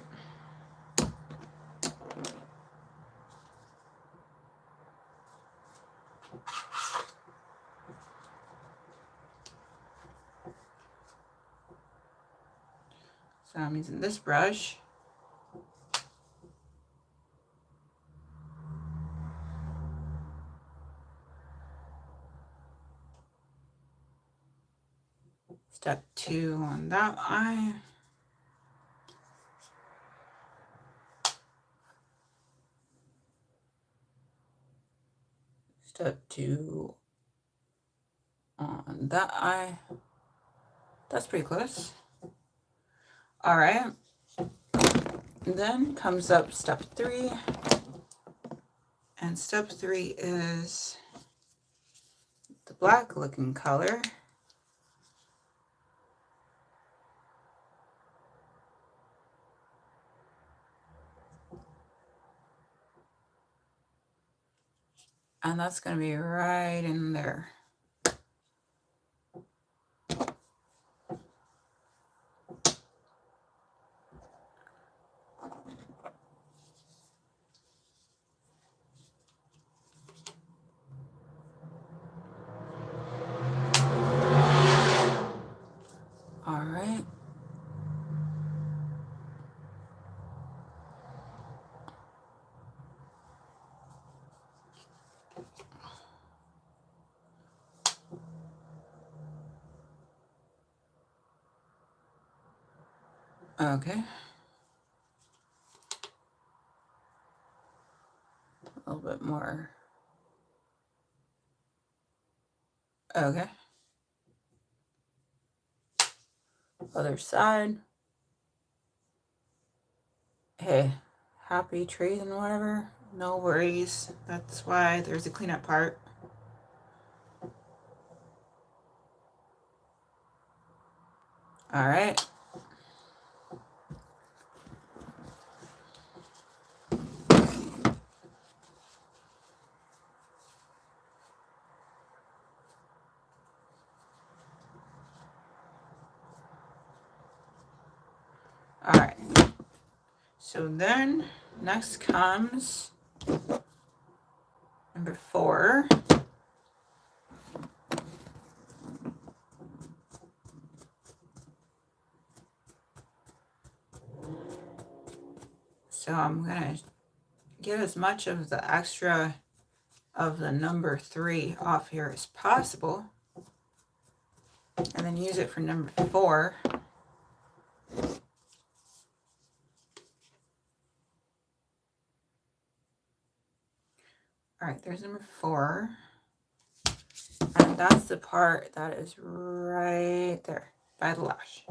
So I'm using this brush. Step two on that eye. Step two on that eye. That's pretty close. All right. And then comes up step three. And step three is the black looking color. And that's going to be right in there. All right. Okay. A little bit more. Okay. Other side. Hey, happy trees and whatever. No worries. That's why there's a cleanup part. All right. All right. So then next comes number 4. So I'm going to get as much of the extra of the number 3 off here as possible, and then use it for number 4. All right, there's number 4. And that's the part that is right there by the lash.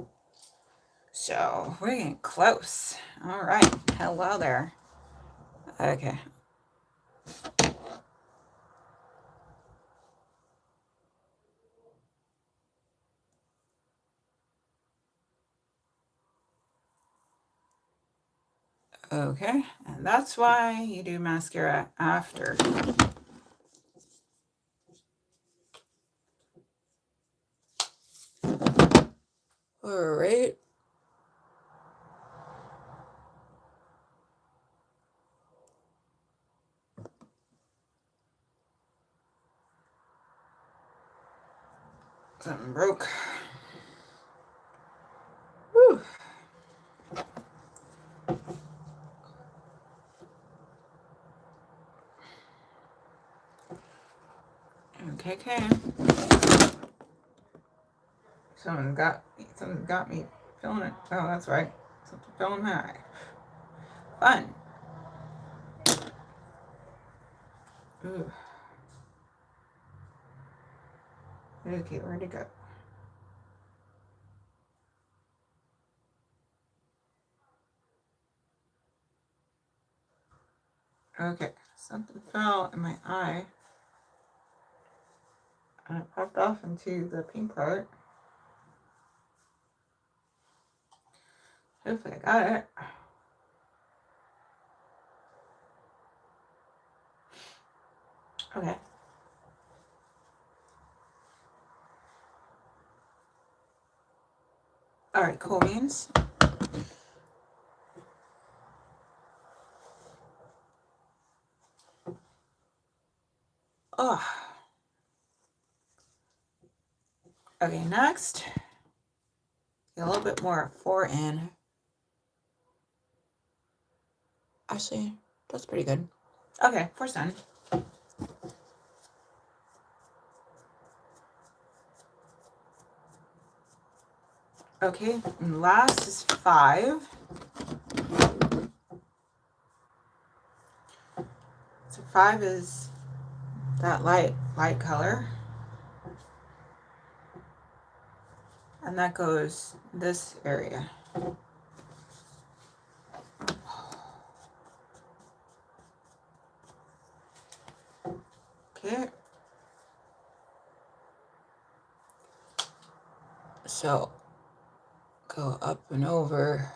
So we're getting close. All right. Hello there. Okay. Okay. And that's why you do mascara after. All right. Something broke. Whew. Okay. Something got me feeling it. Oh, that's right. Something fell in my eye. Fun. Ooh. Okay, where'd it go? Okay, something fell in my eye. And it popped off into the pink part. Hopefully I got it. Okay. All right, cool beans. Oh. Okay, next. Get a little bit more 4 in. Actually, that's pretty good. Okay, 4's done. Okay, and last is 5. So 5 is that light color. And that goes this area. Okay. So go up and over.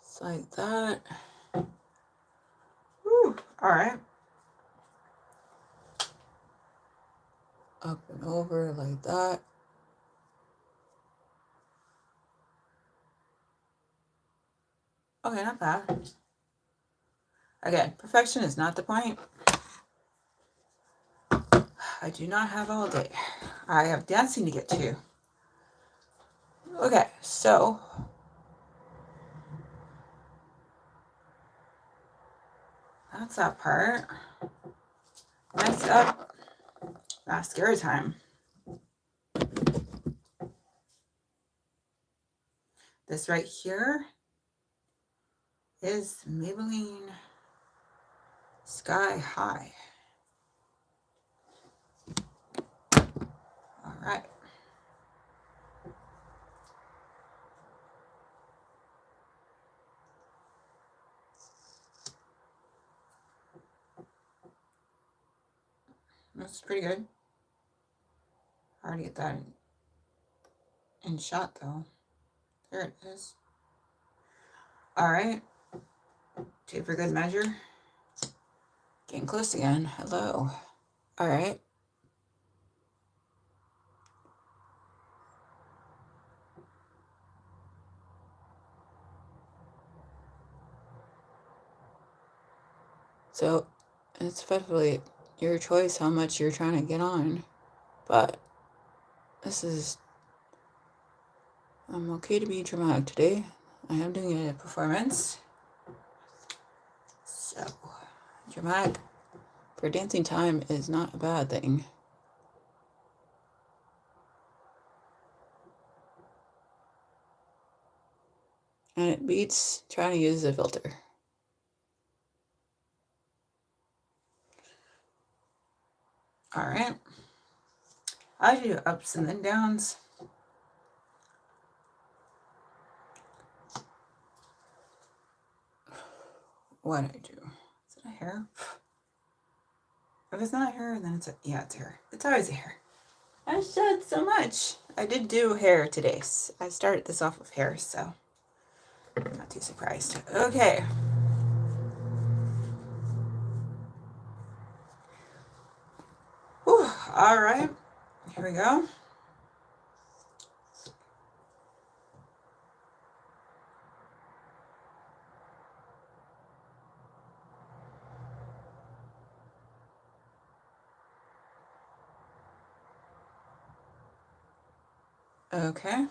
Just like that. Whew. All right. Up and over like that. Okay, not bad. Again, perfection is not the point. I do not have all day. I have dancing to get to. Okay, so that's that part. Next up, mascara time. This right here is Maybelline Sky High. All right. That's pretty good. I already get that in in shot though. There it is. All right. Two for good measure. Getting close again. Hello. All right. So it's effectively your choice how much you're trying to get on. But this is, I'm okay to be dramatic today. I am doing a performance. So, dramatic for dancing time is not a bad thing. And it beats trying to use a filter. All right. I do ups and then downs. What do I do? Is it a hair? If it's not hair, then it's yeah, it's hair. It's always a hair. I shed so much. I did do hair today. I started this off with hair, so not too surprised. Okay. Whew. All right. Here we go. Okay.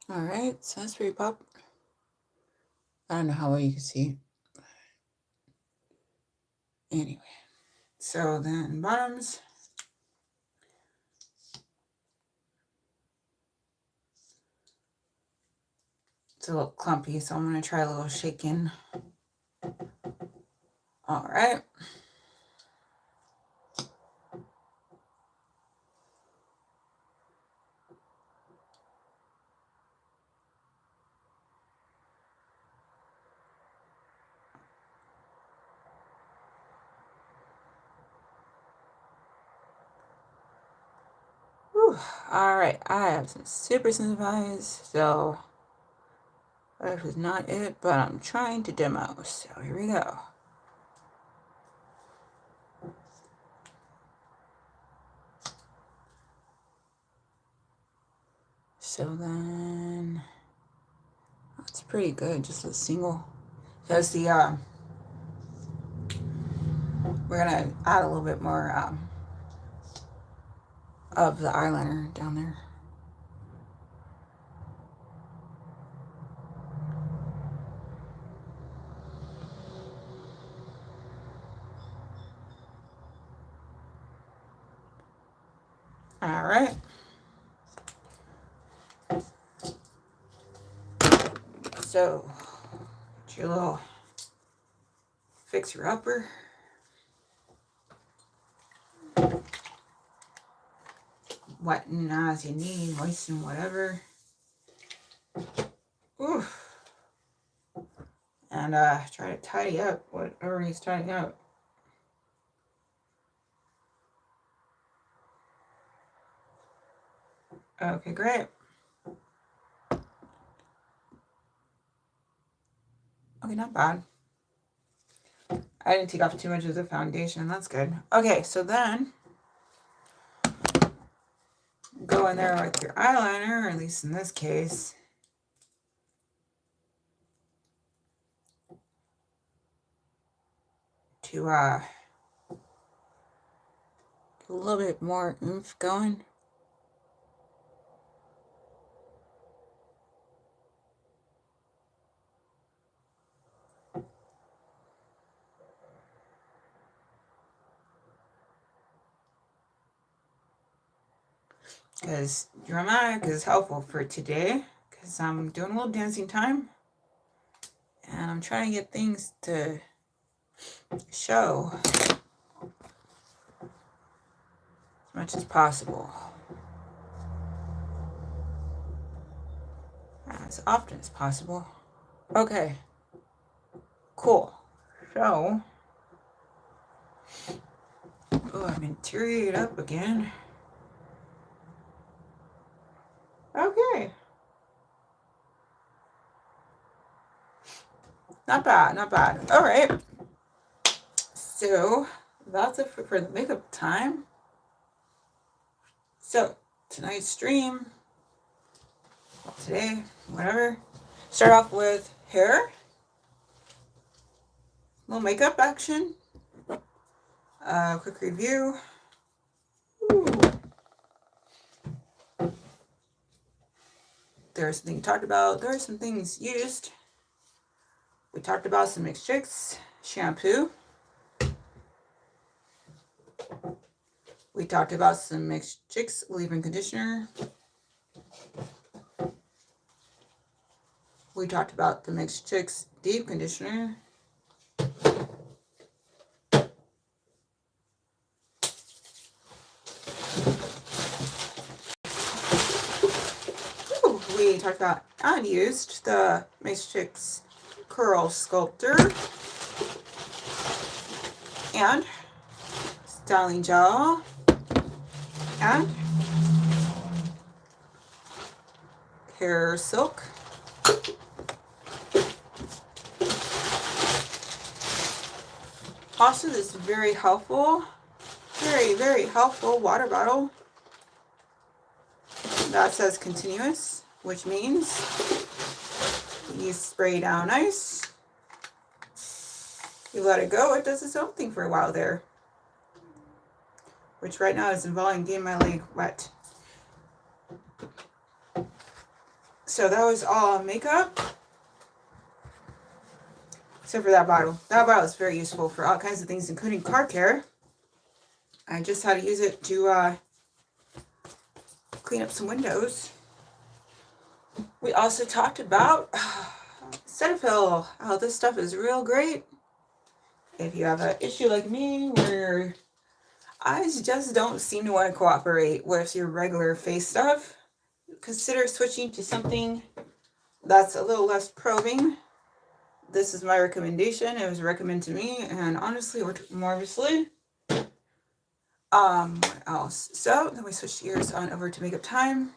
All right. So that's pretty pop. I don't know how well you can see. Anyway. So then bottoms. It's a little clumpy, so I'm going to try a little shaking. All right. Whew. All right. I have some super sensitive eyes, so that was not it, but I'm trying to demo. So here we go. So then that's pretty good, just a single. Because the we're gonna add a little bit more of the eyeliner down there. All right. So get your little fixer upper. Weten as you need, moisten whatever. Oof. And try to tidy up whatever needs tidying up. Okay, great. Okay, not bad. I didn't take off too much of the foundation. That's good. Okay, so then go in there with your eyeliner, or at least in this case. To get a little bit more oomph going. Because dramatic is helpful for today, because I'm doing a little dancing time and I'm trying to get things to show. as much as possible, as often as possible. Okay, cool. So, oh, I'm gonna teary it up again. Okay, not bad, not bad. All right, so that's it for the makeup time. So tonight's stream, today, whatever. Start off with hair, little makeup action, quick review. Ooh. There's something talked about. There are some things used. We talked about some Mixed Chicks shampoo. We talked about some Mixed Chicks leave-in conditioner. We talked about the Mixed Chicks deep conditioner. Ooh, we talked about unused the Mixed Chicks curl sculptor and styling gel and hair silk. Also, this very helpful, very helpful water bottle that says continuous, which means you spray down ice, you let it go, it does its own thing for a while there, which right now is involving getting my leg wet. So that was all makeup, except for that bottle. That bottle is very useful for all kinds of things, including car care. I just had to use it to clean up some windows. We also talked about Cetaphil. Oh, this stuff is real great. If you have an issue like me where eyes just don't seem to want to cooperate with your regular face stuff, consider switching to something that's a little less probing. This is my recommendation. It was recommended to me, and honestly, it worked marvelously. What else? So then we switch gears on over to makeup time.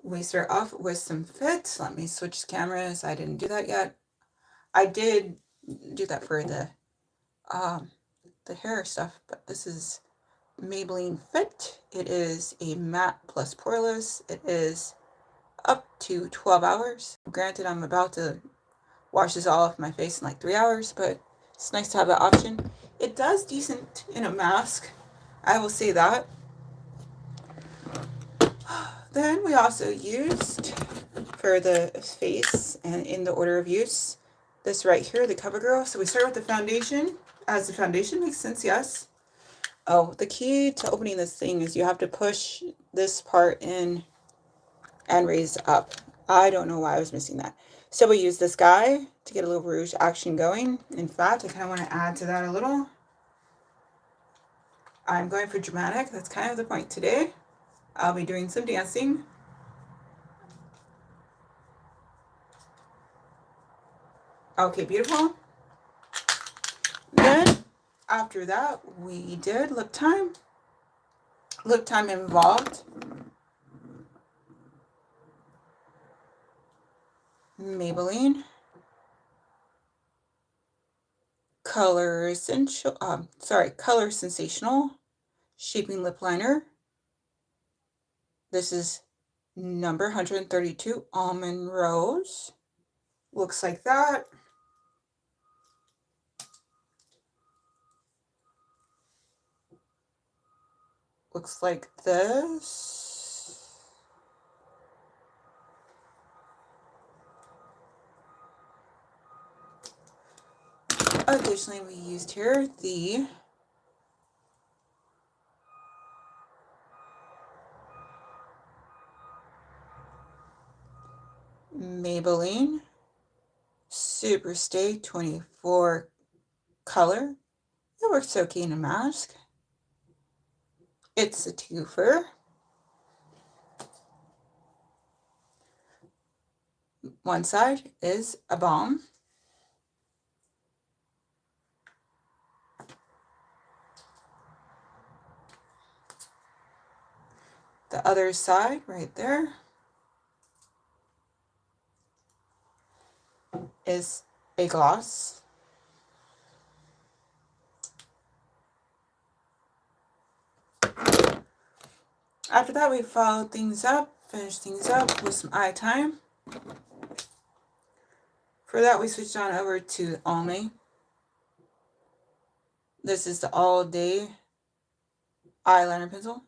We start off with some fit. Let me switch cameras. I didn't do that yet. I did do that for the hair stuff, but this is Maybelline Fit. It is a matte plus poreless. It is up to 12 hours. Granted, I'm about to wash this all off my face in like 3 hours, but it's nice to have that option. It does decent in a mask, I will say that. Then we also used for the face and in the order of use, this right here, the CoverGirl. So we start with the foundation. As the foundation makes sense, yes. Oh, the key to opening this thing is you have to push this part in and raise up. I don't know why I was missing that. So we use this guy to get a little rouge action going. In fact, I kind of want to add to that a little. I'm going for dramatic. That's kind of the point today. I'll be doing some dancing. Okay, beautiful. Then after that, we did lip time. Lip time involved Maybelline Color Sensational Shaping Lip Liner. This is number 132 Almond Rose. Looks like that. Looks like this. Additionally, we used here the Maybelline Superstay 24 color. It works okay in a mask. It's a twofer. One side is a balm. The other side, right there, is a gloss. After that, we followed things up, finished things up with some eye time. For that, we switched on over to Almay. This is the All Day eyeliner pencil.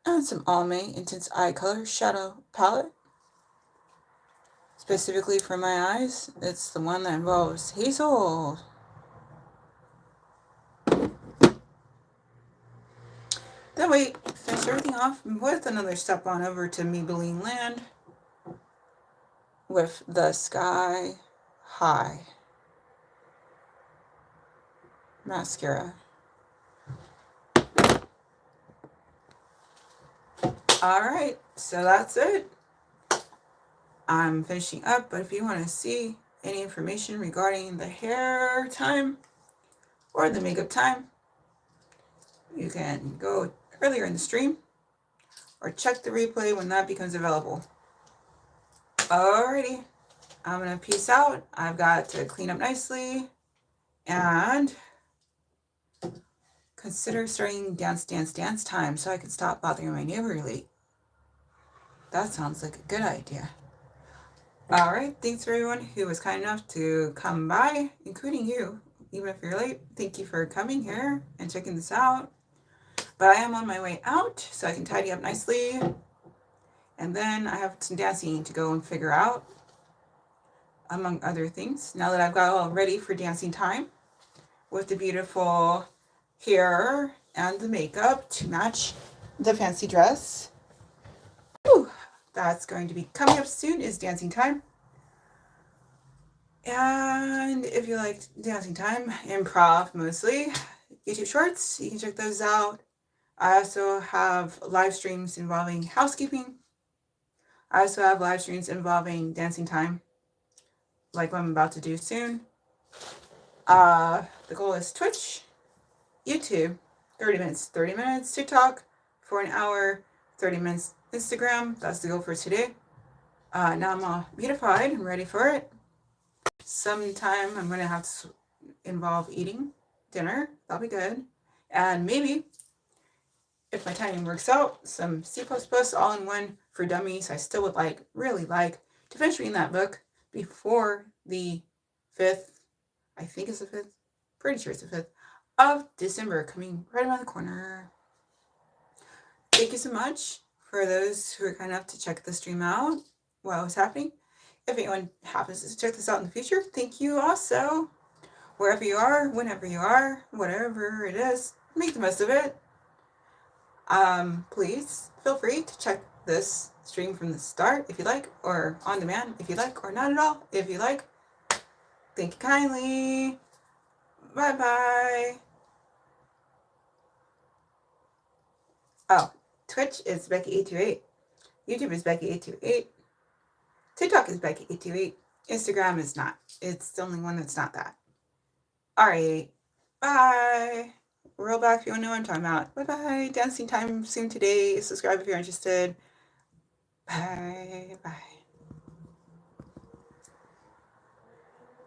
And some Almay Intense Eye Color Shadow Palette. Specifically for my eyes, it's the one that involves hazel. Then we finish everything off with another step on over to Maybelline Land with the Sky High mascara. Alright, so that's it. I'm finishing up, but if you want to see any information regarding the hair time or the makeup time, you can go earlier in the stream or check the replay when that becomes available. Alrighty, I'm gonna peace out. I've got to clean up nicely and consider starting dance time so I can stop bothering my neighbor late. That sounds like a good idea. Alright, thanks for everyone who was kind enough to come by, including you. Even if you're late, thank you for coming here and checking this out. But I am on my way out, so I can tidy up nicely. And then I have some dancing to go and figure out, among other things. Now that I've got all ready for dancing time, with the beautiful hair and the makeup to match the fancy dress. Whew, that's going to be coming up soon, is dancing time. And if you like dancing time, improv mostly, YouTube shorts, you can check those out. I also have live streams involving housekeeping. I also have live streams involving dancing time, like what I'm about to do soon. The goal is Twitch, YouTube, 30 minutes TikTok, for an hour, 30 minutes Instagram. That's the goal for today. Now I'm all beautified and ready for it. Sometime I'm going to have to involve eating dinner. That'll be good. And maybe, if my timing works out, some C++ all-in-one for dummies. I still would really like to finish reading that book before the 5th, I think it's the 5th, pretty sure it's the 5th, of December, coming right around the corner. Thank you so much for those who are kind enough to check the stream out while it was happening. If anyone happens to check this out in the future, thank you also. Wherever you are, whenever you are, whatever it is, make the most of it. Please feel free to check this stream from the start if you like, or on demand if you like, or not at all if you like. Thank you kindly. Bye bye. Oh, Twitch is Becky828. YouTube is Becky828. TikTok is Becky828. Instagram is not. It's the only one that's not that. Alright. Bye. Roll back if you want to know what I'm talking about. Bye bye. Dancing time soon today. Subscribe if you're interested. Bye.